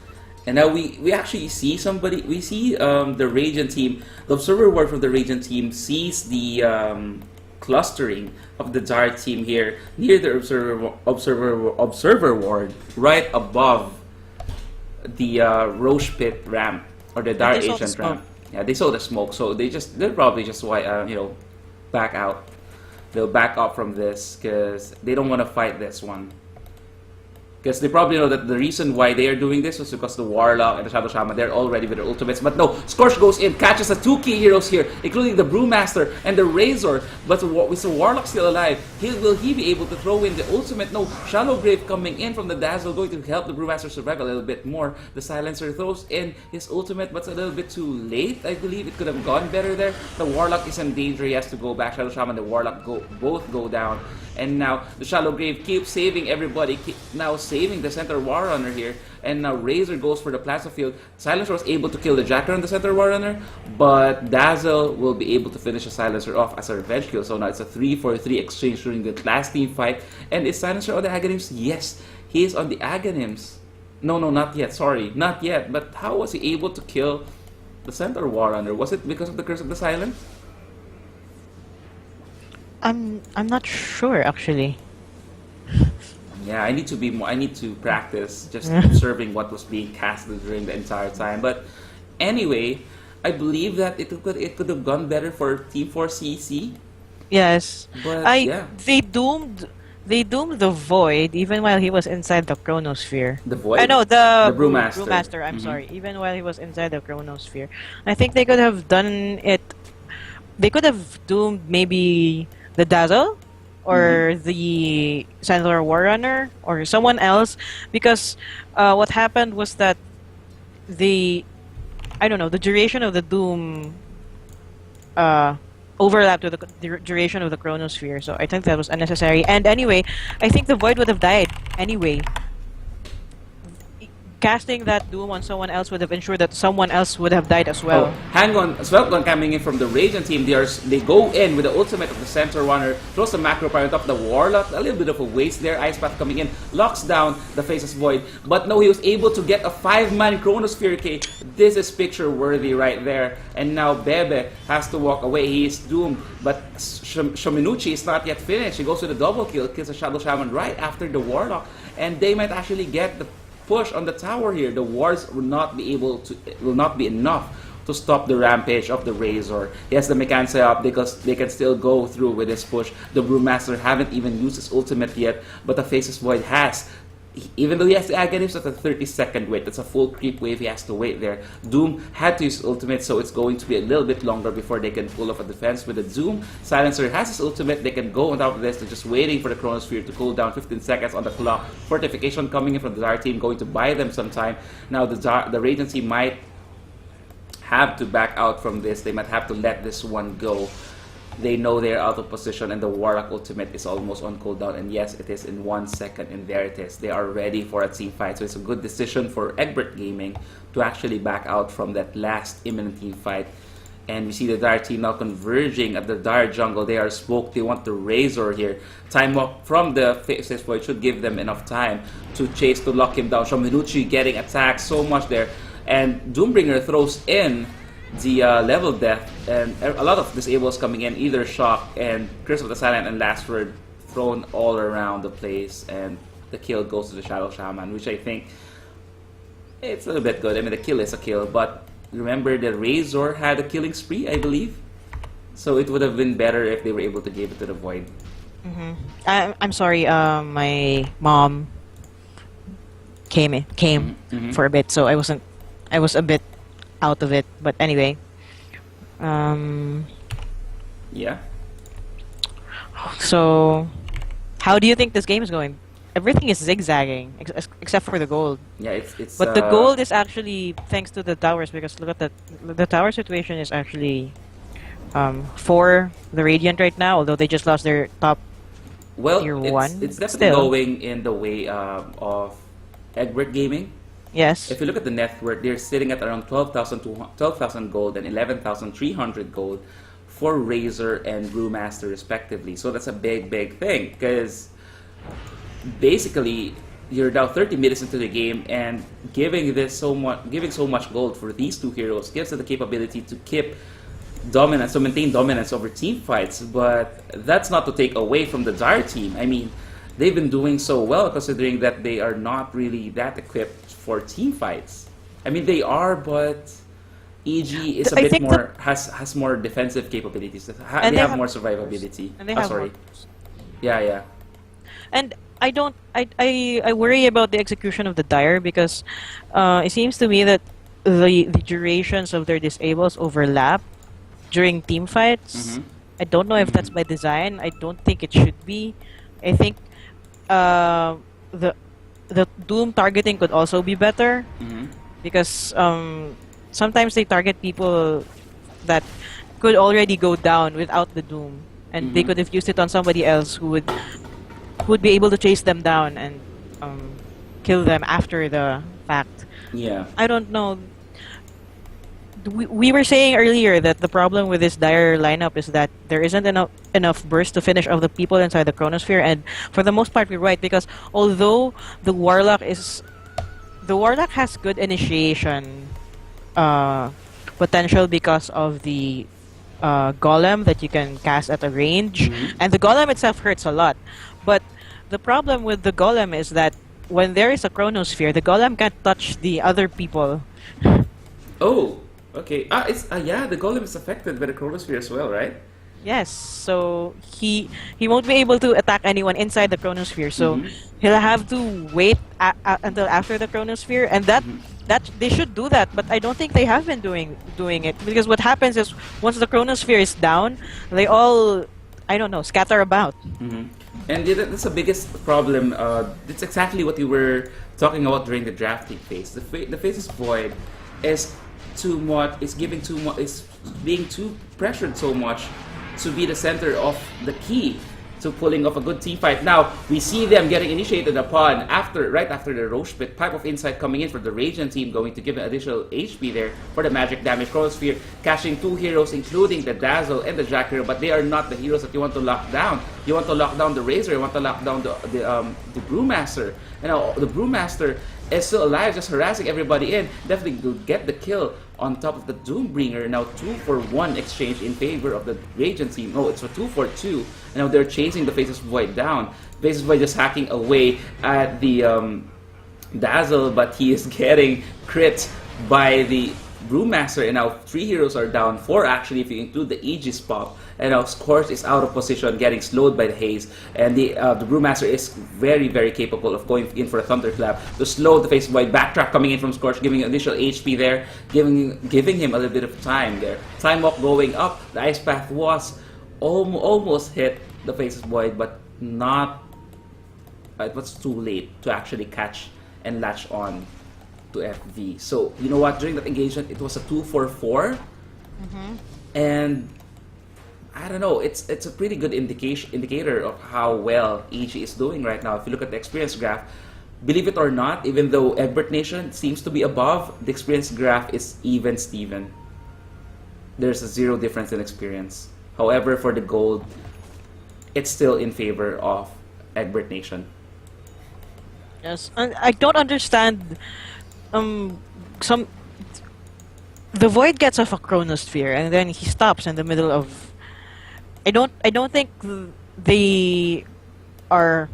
And now we actually see somebody. We see the Radiant team. The Observer Ward from the Radiant team sees the clustering of the Dark team here near the Observer Ward, right above the Roche Pit ramp or the Dark Agent ramp. Yeah, they saw the smoke, so they'll probably just back out. They'll back up from this because they don't want to fight this one. Because they probably know that the reason why they are doing this was because the Warlock and the Shadow Shaman, they're already with their ultimates. But no, Scorch goes in, catches the 2 key heroes here, including the Brewmaster and the Razor. But with the Warlock still alive, will he be able to throw in the ultimate? No, Shallow Grave coming in from the Dazzle, going to help the Brewmaster survive a little bit more. The Silencer throws in his ultimate, but it's a little bit too late, I believe. It could have gone better there. The Warlock is in danger, he has to go back. Shadow Shaman and the Warlock both go down. And now the Shallow Grave keeps saving everybody, now saving the Center War Runner here. And now Razor goes for the Plasma Field. Silencer was able to kill the Jacker on the Center War Runner, but Dazzle will be able to finish the Silencer off as a revenge kill. So now it's a 3-for-3 exchange during the last team fight. And is Silencer on the Aghanims? Yes, he is on the Aghanims. No, not yet. Sorry, not yet. But how was he able to kill the Center War Runner? Was it because of the Curse of the Silence? I'm not sure actually. Yeah, I need to practice just observing what was being casted during the entire time. But anyway, I believe that it could have gone better for Team 4CE-C. Yes. But they doomed the Void even while he was inside the Chronosphere. The Void? I know the Brewmaster. Brewmaster, I'm sorry. Even while he was inside the Chronosphere. I think they could have done it. They could have doomed maybe the Dazzle or the Center War Runner or someone else, because what happened was that the duration of the Doom overlapped with the duration of the Chronosphere, so I think that was unnecessary. And anyway, I think the Void would have died anyway. casting that Doom on someone else would have ensured that someone else would have died as Oh, well. hang on. Sweltgun coming in from the Radiant team. They go in with the ultimate of the Center Runner, throws the macro power on top of the Warlock. A little bit of a waste there. Ice Path coming in, locks down the Faceless Void. But no, he was able to get a 5-man Chronosphere K. This is picture worthy right there. And now Bebe has to walk away. He is doomed. But Shominuchi is not yet finished. He goes with a double kill, kills a Shadow Shaman right after the Warlock. And they might actually get the push on the tower here. The wards will not be enough to stop the rampage of the Razor. Yes, the Mechansai up because they can still go through with this push. The Brewmaster haven't even used his ultimate yet, but the Faceless Void has. Even though he has the Aghanim at a 30-second wait, that's a full creep wave he has to wait there. Doom had to use ultimate, so it's going to be a little bit longer before they can pull off a defense with the Doom. Silencer has his ultimate, they can go on top of this. They're just waiting for the Chronosphere to cool down. 15 seconds on the clock. Fortification coming in from the Dire team, going to buy them some time. Now the Radiant team might have to back out from this. They might have to let this one go. They know they're out of position and the Warlock ultimate is almost on cooldown, and yes, it is in 1 second, and there it is. They are ready for a team fight, so it's a good decision for Egbert Gaming to actually back out from that last imminent team fight. And we see the Dire team now converging at the Dire jungle. They are smoked, they want the Razor here. Time walk from the Faceless Void should give them enough time to chase, to lock him down. Shominuchi getting attacked so much there, and Doombringer throws in the level death, and a lot of disables coming in, either Shock and Curse of the Silent and Last Word thrown all around the place, and the kill goes to the Shadow Shaman, which I think it's a little bit good. I mean, the kill is a kill, but remember the Razor had a killing spree, I believe, so it would have been better if they were able to give it to the Void. I'm sorry, my mom came for a bit, so I was a bit out of it, but anyway. Yeah. So, how do you think this game is going? Everything is zigzagging, except for the gold. Yeah, it's. But the gold is actually thanks to the towers, because look at that. The tower situation is actually for the Radiant right now, although they just lost their top tier 1. It's definitely going in the way of Egbert Gaming. Yes. If you look at the net worth, they're sitting at around 12,000 gold and 11,300 gold for Razor and Brewmaster respectively. So that's a big thing, because basically you're now 30 minutes into the game, and giving so much gold for these two heroes gives them the capability to keep dominance, to maintain dominance over team fights. But that's not to take away from the Dire team. I mean, they've been doing so well considering that they are not really that equipped for team fights. I mean, they are, but EG is a bit more has more defensive capabilities. They have more survivability. And they have sorry. more. Yeah. And I worry about the execution of the Dire, because it seems to me that the durations of their disables overlap during team fights. I don't know if that's by design. I don't think it should be. I think the Doom targeting could also be better, because sometimes they target people that could already go down without the Doom, and they could have used it on somebody else who would be able to chase them down and kill them after the fact. Yeah. I don't know. We were saying earlier that the problem with this Dire lineup is that there isn't enough burst to finish off the people inside the Chronosphere, and for the most part we're right, because although the Warlock has good initiation potential because of the Golem that you can cast at a range, and the Golem itself hurts a lot, but the problem with the Golem is that when there is a Chronosphere, the Golem can't touch the other people. Oh. Okay. The Golem is affected by the Chronosphere as well, right? Yes. So he won't be able to attack anyone inside the Chronosphere. So he'll have to wait until after the Chronosphere, and that they should do that. But I don't think they have been doing it, because what happens is once the Chronosphere is down, they all scatter about. And that's the biggest problem. It's exactly what we were talking about during the drafting phase. The Faceless Void is too much, is being too pressured so much to be the center of the key. to pulling off a good team fight. Now we see them getting initiated upon right after the Roche Pit, Pipe of Insight coming in for the Radiant team, going to give an additional HP there for the magic damage. Chronosphere cashing 2 heroes, including the Dazzle and the Jack hero, but they are not the heroes that you want to lock down. You want to lock down the Razor, you want to lock down the Brewmaster. And now the Brewmaster is still alive, just harassing everybody in. Definitely to get the kill on top of the Doombringer. Now 2-for-1 exchange in favor of the Radiant team. No, it's a 2-for-2. And now they're chasing the Faceless Void down. Faceless Void just hacking away at the Dazzle, but he is getting crit by the Brewmaster, and now 3 heroes are down, 4 actually if you include the Aegis pop, and now Scorch is out of position, getting slowed by the haze, and the Brewmaster is very, very capable of going in for a Thunderclap to slow the Face Void. Backtrack coming in from Scorch, giving initial HP there, giving him a little bit of time there. Time Walk going up, the Ice Path was almost hit the Faceless Void, but not, it was too late to actually catch and latch on to FV. So you know what, during that engagement it was a 2-for-4, and I don't know, it's a pretty good indicator of how well EG is doing right now. If you look at the experience graph, believe it or not, even though Egbert Nation seems to be above, the experience graph is even Steven. There's a 0 difference in experience. However, for the gold, it's still in favor of Egbert Nation. Yes, and I don't understand. The Void gets off a Chronosphere and then he stops in the middle of. I don't think they are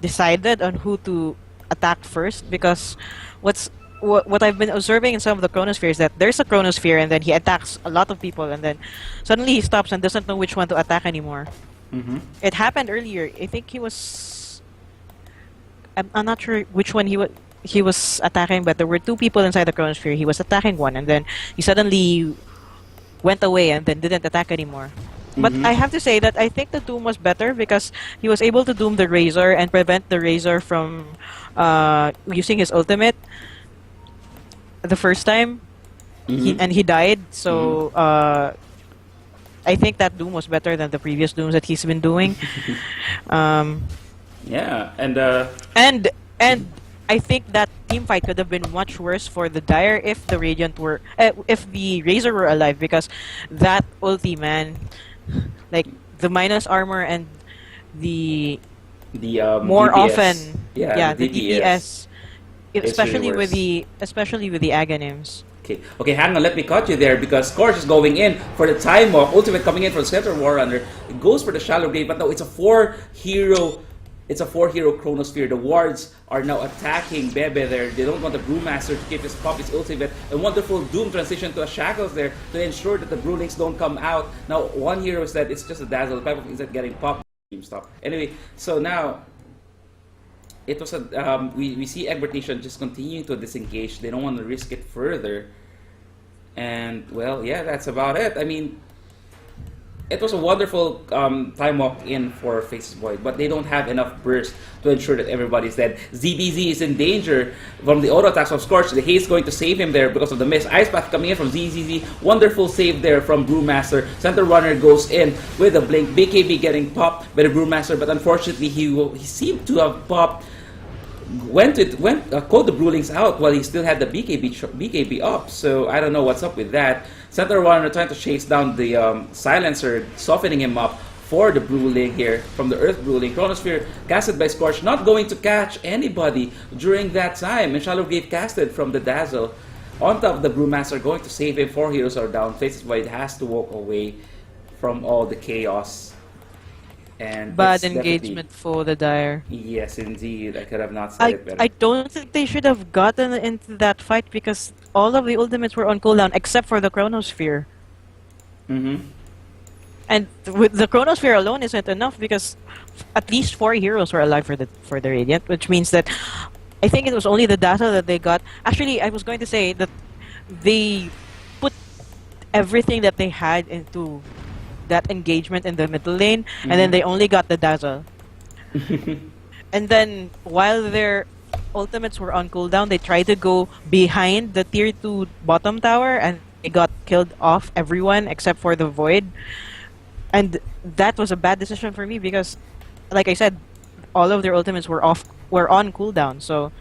decided on who to attack first, because what I've been observing in some of the Chronospheres is that there's a Chronosphere and then he attacks a lot of people and then suddenly he stops and doesn't know which one to attack anymore. It happened earlier. I think he was. I'm not sure which one he was attacking, but there were 2 people inside the Chronosphere. He was attacking one, and then he suddenly went away and then didn't attack anymore. But I have to say that I think the Doom was better because he was able to Doom the Razor and prevent the Razor from using his ultimate the first time, and he died. So I think that Doom was better than the previous Dooms that he's been doing. Yeah, and I think that team fight could have been much worse for the Dire if the Radiant were, if the Razor were alive, because that ulti, man, like the minus armor and the more DPS. often, the DPS, especially really especially with the Aghanims. Okay, hang on, let me cut you there because Scorch is going in for the Time Walk, ultimate coming in for the Center War Runner. It goes for the Shallow Grave, but no, it's a 4-hero Chronosphere. The wards are now attacking Bebe there. They don't want the Brewmaster to keep his pop his ultimate. A wonderful Doom transition to a Shackles there to ensure that the Brewlings don't come out. Now, one hero said it's just a Dazzle. The Pipe of Insight getting popped. Stop. Anyway, so now it was we see Egbert Nation just continuing to disengage. They don't want to risk it further. And well, yeah, that's about it. I mean, it was a wonderful time walk in for Faceless Void, but they don't have enough burst to ensure that everybody's dead. ZBZ is in danger from the auto attacks of Scorch. The haze going to save him there because of the miss. Ice Path coming in from ZZZ. Wonderful save there from Brewmaster. Center Runner goes in with a blink. BKB getting popped by the Brewmaster, but unfortunately he seemed to have popped. Called the Brewlings out while he still had the BKB up. So I don't know what's up with that. Center Runner trying to chase down the Silencer, softening him up for the Brewling here from the Earth Brewling. Chronosphere casted by Scorch, not going to catch anybody during that time. And Shallow Grave casted from the Dazzle. On top of the Brewmaster going to save him. 4 heroes are down. Faceless Void has to walk away from all the chaos. And bad engagement for the Dire. Yes, indeed. I could have not said it better. I don't think they should have gotten into that fight because all of the ultimates were on cooldown except for the Chronosphere. And with the Chronosphere alone isn't enough because at least 4 heroes were alive for the Radiant, which means that I think it was only the data that they got. Actually, I was going to say that they put everything that they had into that engagement in the middle lane, and then they only got the Dazzle. And then while their ultimates were on cooldown, they tried to go behind the tier 2 bottom tower, and they got killed off everyone except for the Void. and that was a bad decision for me because, like I said, all of their ultimates were on cooldown. So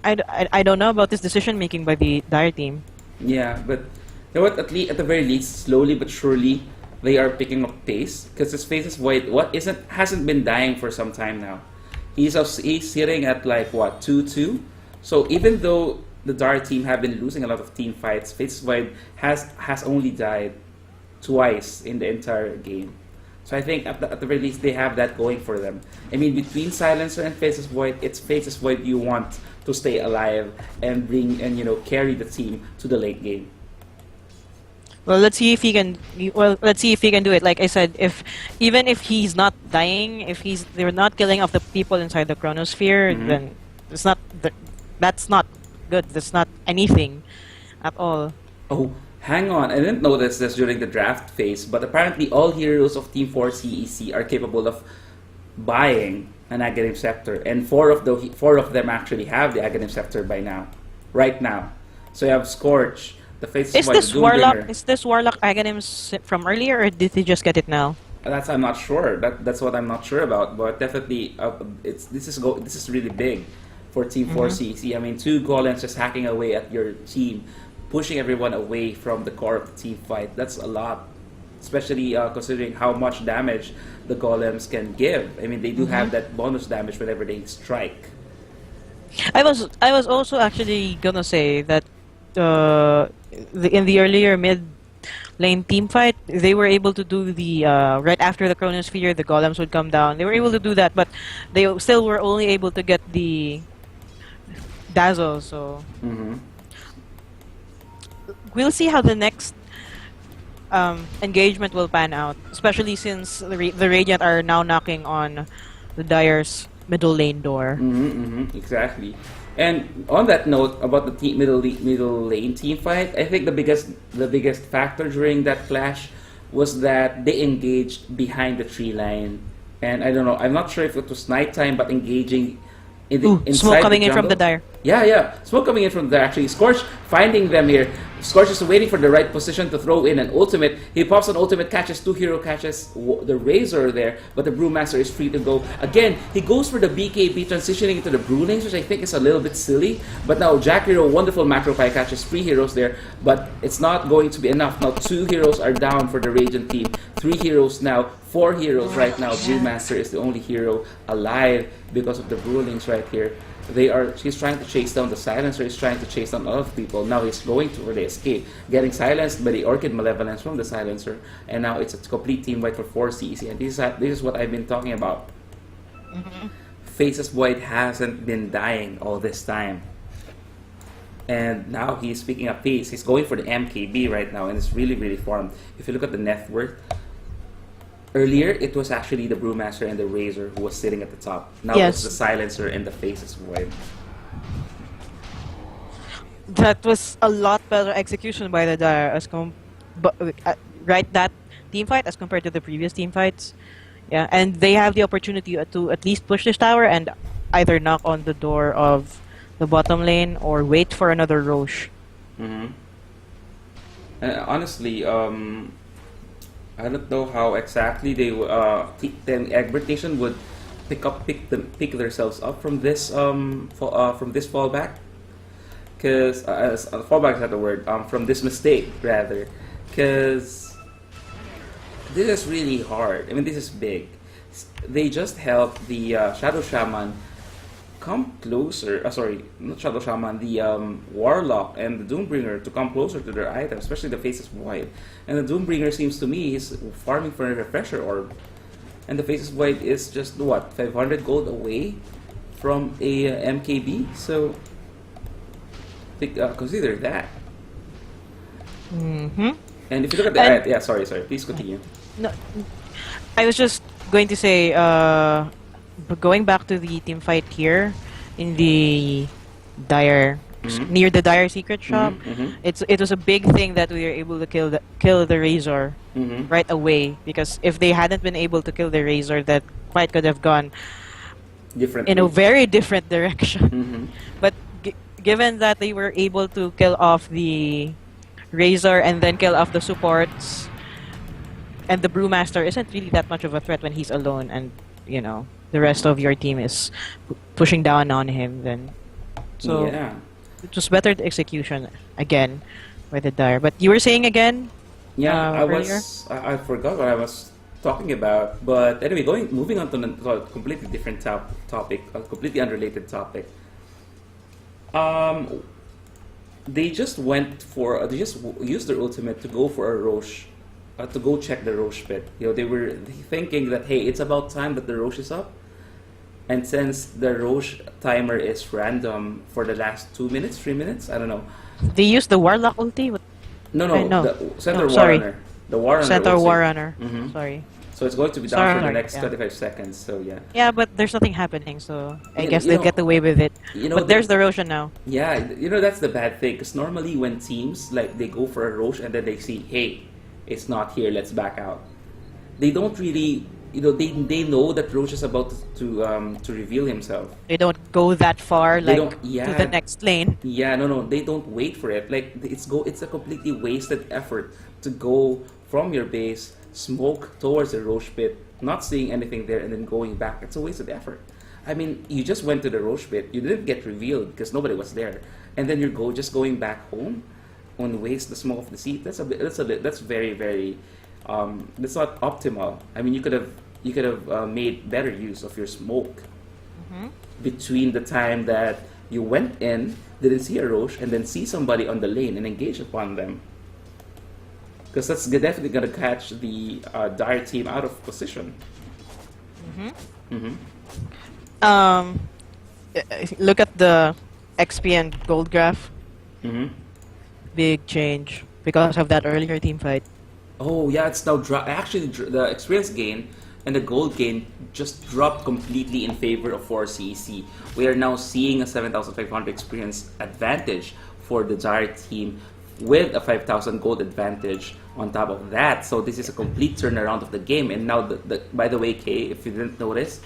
I don't know about this decision making by the Dire team. Yeah, but you know what? At least, at the very least, slowly but surely, they are picking up pace. Because his face is white. What isn't hasn't been dying for some time now. He's sitting at like what 2-2. So even though the Dart team have been losing a lot of team fights, Faces Void has only died twice in the entire game. So I think at the very least they have that going for them. I mean, between Silencer and Faces Void, it's Faces Void you want to stay alive and bring and carry the team to the late game. Well, let's see if he can. Well, let's see if he can do it. Like I said, if even if he's not dying, if they're not killing off the people inside the chronosphere, then it's not. That's not good. That's not anything at all. Oh, hang on. I didn't notice this during the draft phase, but apparently all heroes of Team 4CEC are capable of buying an Aghanim Scepter, and four of them actually have the Aghanim Scepter by now, right now. So you have Scorch, the Faces Is Void, this the Warlock? Doombringer. Is this Warlock Aghanim from earlier, or did he just get it now? That's I'm not sure. That's what I'm not sure about. But definitely, this is really big for Team 4CC. I mean, two golems just hacking away at your team, pushing everyone away from the core of the team fight. That's a lot, especially considering how much damage the golems can give. I mean, they do have that bonus damage whenever they strike. I was also actually gonna say that in the earlier mid lane team fight, they were able to do the right after the chronosphere, the golems would come down. They were able to do that, but they still were only able to get the dazzle. So we'll see how the next engagement will pan out, especially since the Radiant are now knocking on the Dire's middle lane door. Exactly. And on that note about the middle lane team fight, I think the biggest factor during that clash was that they engaged behind the tree line, and I don't know. I'm not sure if it was nighttime, but engaging inside Smoke coming the in from the jungle. Dire. Yeah. Smoke coming in from there, actually. Scorch finding them here. Scorch is waiting for the right position to throw in an ultimate. He pops an ultimate, catches two hero, catches the Razor there, but the Brewmaster is free to go. Again, he goes for the BKB, transitioning into the Brewlings, which I think is a little bit silly. But now Jack Hero, wonderful macro pie, catches three heroes there, but it's not going to be enough. Now two heroes are down for the Radiant team. Three heroes now. Four heroes right now. Brewmaster is the only hero alive because of the Brewlings right here. He's trying to chase down the Silencer, he's trying to chase down a lot of people. Now he's going for the escape, getting silenced by the Orchid Malevolence from the Silencer, and now it's a complete team fight for 4CC, and this is what I've been talking about. Faces Void hasn't been dying all this time. And now he's picking up pace. He's going for the MKB right now, and it's really, really formed. If you look at the net worth, earlier, it was actually the Brewmaster and the Razor who was sitting at the top. Now it's the Silencer and the Faces Void. That was a lot better execution by the Dire that team fight as compared to the previous team fights. Yeah, and they have the opportunity to at least push this tower and either knock on the door of the bottom lane or wait for another Roche. Honestly, I don't know how exactly then Egbert Nation would pick themselves up from this fallback, because fallback is not the word, from this mistake rather, because this is really hard. I mean, this is big. They just helped the Shadow Shaman come closer. Sorry, not Shadow Shaman. The Warlock and the Doombringer to come closer to their items, especially the Faces Void. And the Doombringer seems to me is farming for a refresher orb, and the Faces Void is just what 500 gold away from a MKB. So consider that. And if you look at the sorry, please continue. No, I was just going to say, but going back to the team fight here in the Dire, near the Dire secret shop, it was a big thing that we were able to kill the Razor right away, because if they hadn't been able to kill the Razor, that fight could have gone in a very different direction. But given that they were able to kill off the Razor and then kill off the supports, and the Brewmaster isn't really that much of a threat when he's alone, and the rest of your team is pushing down on him. Then, so Yeah. it was better execution again by the Dire. But you were saying again Yeah, earlier. I forgot what I was talking about, but anyway, moving on to a completely different topic, a completely unrelated topic. Um, they just used their ultimate to go for a Roche, to go check the Roche pit. They were thinking that hey, it's about time that the Roche is up, and since the Roche timer is random for the last 2 minutes, 3 minutes, I don't know. They used the Warlock ulti. No, I no, know. the Center No, sorry. Warrunner, the Warrunner Center ulti. Warrunner. Mhm. Sorry. So it's going to be down for the Sorry, next yeah. 25 seconds. So yeah, Yeah, but there's nothing happening, so I You- guess you they'll know- get away with it. But there's the Roshan now. yeah. That's the bad thing. Because normally when teams like they go for a Roche and then they see, hey, it's not here. Let's back out. They don't really, they know that Roche is about to reveal himself. They don't go that far, They like don't. to Yeah. the next lane. Yeah, no, they don't wait for it. Like it's a completely wasted effort to go from your base, smoke towards the Roche pit, not seeing anything there, and then going back. It's a wasted effort. I mean, you just went to the Roche pit. You didn't get revealed because nobody was there, and then you're just going back home, on waste the smoke of the seat. That's very very, that's not optimal. I mean, you could have made better use of your smoke between the time that you went in, didn't see a Roche, and then see somebody on the lane and engage upon them. Because that's definitely going to catch the Dire team out of position. Um, Look at the XP and gold graph. Mm-hmm. Big change because of that earlier team fight. Oh, yeah, it's now actually, the experience gain and the gold gain just dropped completely in favor of 4CE-C. We are now seeing a 7,500 experience advantage for the Dire team with a 5,000 gold advantage on top of that. So this is a complete turnaround of the game. And now, by the way, Kay, if you didn't notice,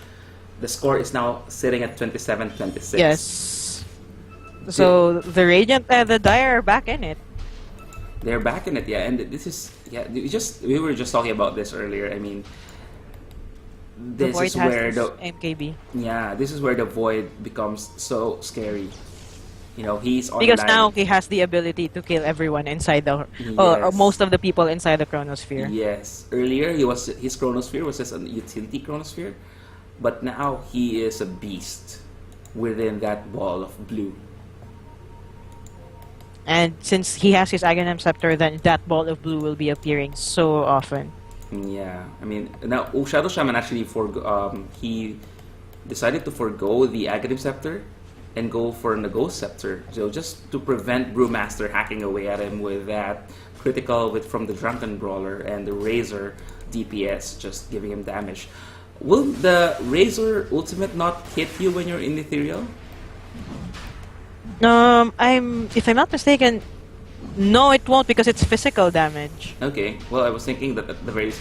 the score is now sitting at 27-26. Yes. So the Radiant and the Dire are back in it. They're back in it, yeah. And this is, yeah, we were just talking about this earlier. I mean, The this Void is has where this MKB. this is where the Void becomes so scary. He's online. Because now he has the ability to kill everyone inside or Yes. most of the people inside the Chronosphere. Yes. Earlier, his Chronosphere was just a utility Chronosphere, but now he is a beast within that ball of blue. And since he has his Aghanim Scepter, then that ball of blue will be appearing so often. Yeah, I mean, now Shadow Shaman actually he decided to forgo the Aghanim Scepter and go for a Ghost Scepter, so just to prevent Brewmaster hacking away at him with that critical from the Drunken Brawler and the Razor DPS just giving him damage. Will the Razor ultimate not hit you when you're in Ethereal? If I'm not mistaken, no, it won't because it's physical damage. Okay, well, I was thinking that at the very...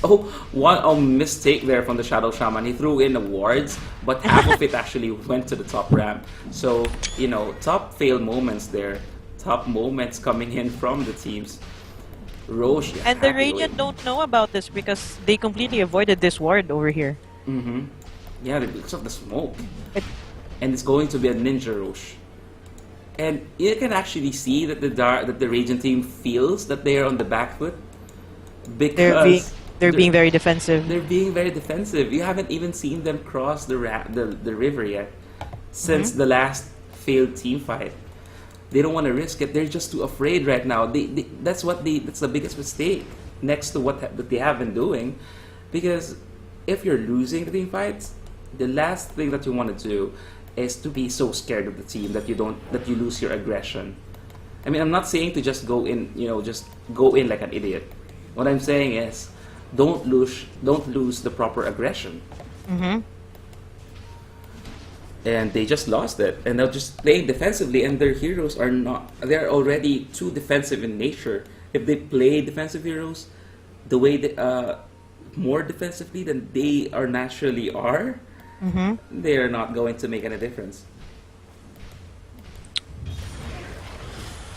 one mistake there from the Shadow Shaman. He threw in the wards, but half of it actually went to the top ramp. So, top fail moments there. Top moments coming in from the teams. Roche... And the Radiant don't know about this because they completely avoided this ward over here. Mm-hmm. Yeah, because of the smoke. It- And it's going to be a Ninja Roche. And you can actually see that the Radiant team feels that they are on the back foot because They're being very defensive. they're being very defensive. You haven't even seen them cross the river yet since the last failed team fight. They don't want to risk it. They're just too afraid right now. That's the biggest mistake next to what they have been doing, because if you're losing the team fights, the last thing that you want to do is to be so scared of the team that you lose your aggression. I mean, I'm not saying to just go in, just go in like an idiot. What I'm saying is, don't lose the proper aggression. Mm-hmm. And they just lost it, and they're just playing defensively, and their heroes are not. They're already too defensive in nature. If they play defensive heroes, the way more defensively than they are naturally are, they are not going to make any difference.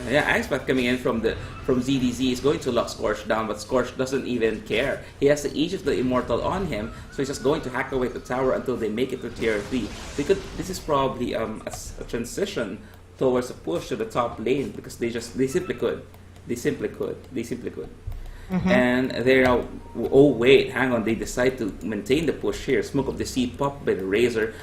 Yeah, Axpath coming in from ZDZ is going to lock Scorch down, but Scorch doesn't even care. He has the Age of the Immortal on him, so he's just going to hack away the tower until they make it to tier 3. This is probably a transition towards a push to the top lane because they simply could. They simply could. And they're now, oh wait, hang on, they decide to maintain the push here. Smoke of the Sea popped by the Razor.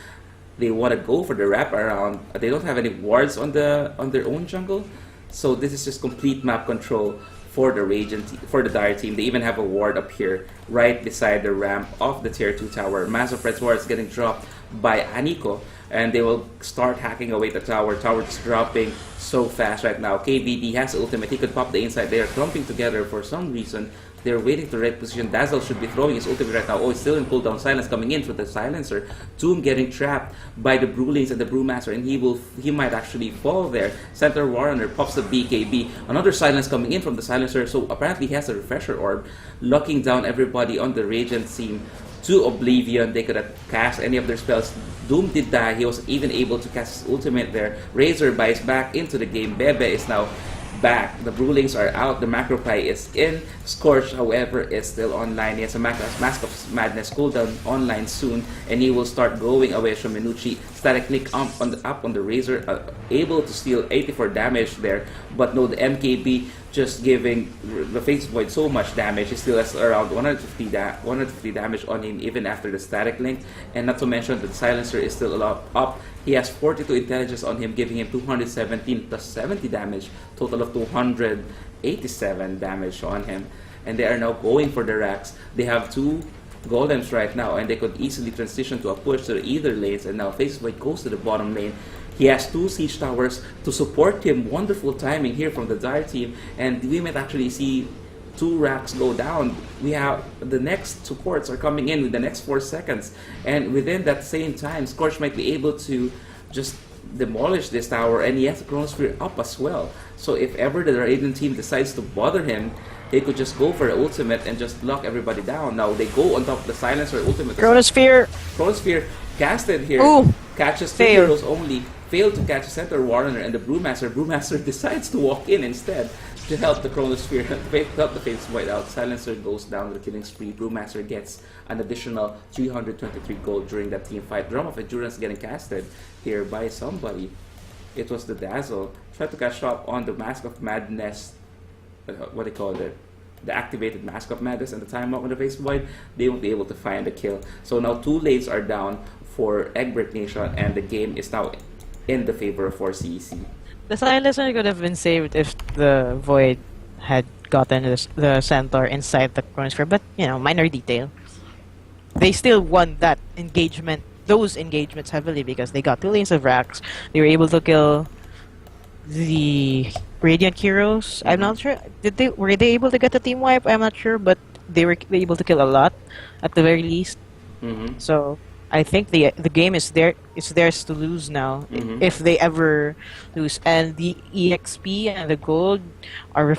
They want to go for the wraparound. They don't have any wards on their own jungle, so this is just complete map control for the for the Dire team. They even have a ward up here, right beside the ramp of the tier 2 tower. Massive Red Ward is getting dropped by Aniko, and they will start hacking away the tower. Tower is dropping so fast right now. KBD has ultimate. He could pop the inside. They are clumping together for some reason. They're waiting to right position. Dazzle should be throwing his ultimate right now. Oh, he's still in cooldown. Silence coming in for the silencer. Doom getting trapped by the Brewlings and the Brewmaster, and he might actually fall there. Center Warrunner pops the BKB. Another silence coming in from the silencer. So apparently he has a refresher orb, locking down everybody on the Radiant team to oblivion. They could have cast any of their spells. Doom did die. He was even able to cast his ultimate there. Razor buys back into the game. Bebe is now back. The Brewlings are out. The Macropie is in. Scorch, however, is still online. He has a Mask of Madness cooldown online soon, and he will start going away from Minucci. Static Nick up on the Razor, able to steal 84 damage there, but no, the MKB just giving the Face Void so much damage. He still has around 150 damage on him even after the Static Link, and not to mention that the Silencer is still a lot up. He has 42 intelligence on him, giving him 217 plus 70 damage, total of 287 damage on him. And they are now going for the racks. They have 2 golems right now, and they could easily transition to a push to either lanes. And now Faces Void goes to the bottom lane. He has 2 siege towers to support him. Wonderful timing here from the Dire team, and we might actually see 2 racks go down. We have the next supports are coming in with the next 4 seconds, and within that same time, Scorch might be able to just demolish this tower, and he has the Chronosphere up as well. So if ever the Radiant team decides to bother him, they could just go for the ultimate and just lock everybody down. Now they go on top of the silencer ultimate. Chronosphere casted here. Ooh, catches 2 fail. heroes only. Failed to catch Center Warrunner and the Brewmaster. Brewmaster decides to walk in instead to help the Chronosphere, help the Fates Void out. Silencer goes down with the killing spree. Brewmaster gets an additional 323 gold during that team fight. Drum of Endurance getting casted here by somebody. It was the Dazzle. Tried to catch up on the Mask of Madness, what they call it, the activated Mask of Madness, and the time up on the Face Void. They won't be able to find the kill. So now 2 lanes are down for Egbert Nation, and the game is now in the favor of 4CE-C. The silencer could have been saved if the Void had gotten the Centaur inside the Chronosphere, but you know, minor detail. They still won that engagement, those engagements heavily because they got 2 lanes of racks. They were able to kill the Radiant heroes. I'm not sure. Were they able to get the team wipe? I'm not sure, but they were able to kill a lot at the very least. So I think the game is theirs to lose now if they ever lose, and the EXP and the gold are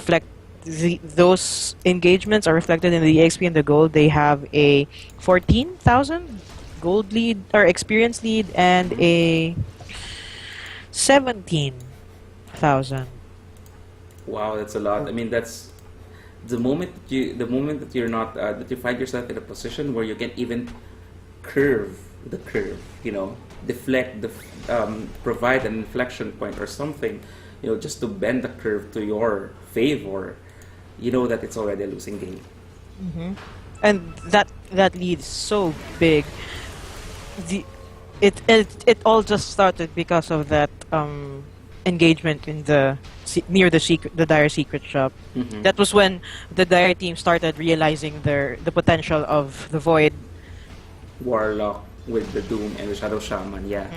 those engagements are reflected in the EXP and the gold. They have a 14,000 gold lead or experience lead and a 17,000. Wow, that's a lot. I mean, that's the moment that you're not that you find yourself in a position where you can even curve the curve, you know, deflect the provide an inflection point or something, you know, just to bend the curve to your favor. You know that it's already a losing game. And that lead is so big. It all just started because of that engagement in near the Dire secret shop. That was when the Dire team started realizing the potential of the Void Warlock with the Doom and the Shadow Shaman, yeah.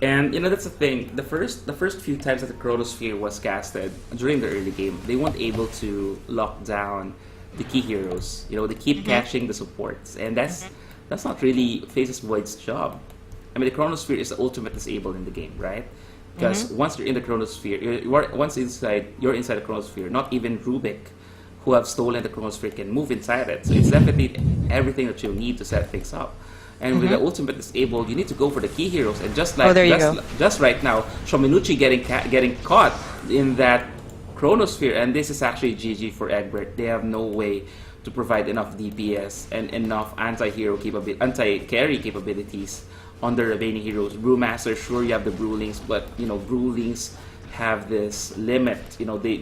And you know, that's the thing. The first few times that the Chronosphere was casted during the early game, they weren't able to lock down the key heroes. You know, they keep catching the supports, and that's not really Faces Void's job. I mean, the Chronosphere is the ultimate disable in the game, right? Because once you're in the Chronosphere, you're inside the Chronosphere. Not even Rubik, who have stolen the Chronosphere, can move inside it. So it's definitely everything that you need to set things up. And with the ultimate disabled, you need to go for the key heroes. And just like just right now, Shominuchi getting caught in that Chronosphere, and this is actually GG for Egbert. They have no way to provide enough DPS and enough anti-carry capabilities on the remaining heroes. Brewmaster, sure you have the Brewlings, but you know Brewlings have this limit. You know they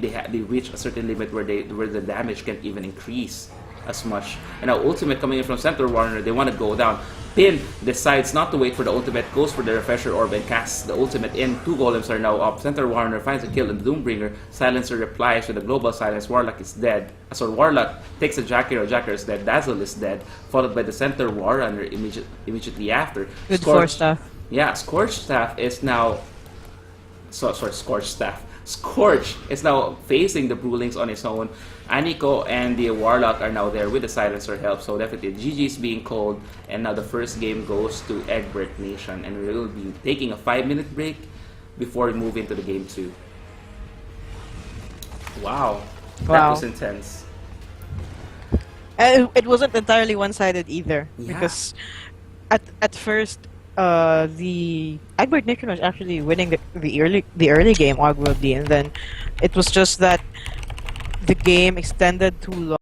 reach a certain limit where the damage can't even increase as much. And now ultimate coming in from Center Warner, they want to go down. Pin decides not to wait for the ultimate, goes for the Refresher Orb and casts the ultimate in. 2 golems are now up. Center Warner finds a kill in the Doombringer. Silencer replies with a global silence. Warlock is dead. So Warlock takes a Jack Hero. Jack Hero is dead. Dazzle is dead. Followed by the Center Warrunner immediately after. Good Scorch Staff. Yeah, Scorch Staff is now... Scorch Staff. Scorch is now facing the Brewlings on his own. Aniko and the Warlock are now there with the Silencer help, so definitely GG is being called, and now the first game goes to Egbert Nation, and we will be taking a 5-minute break before we move into the game 2. Wow. That was intense. It wasn't entirely one-sided either, because at first the Egbert Nation was actually winning the early game arguably, and then it was just that the game extended too long.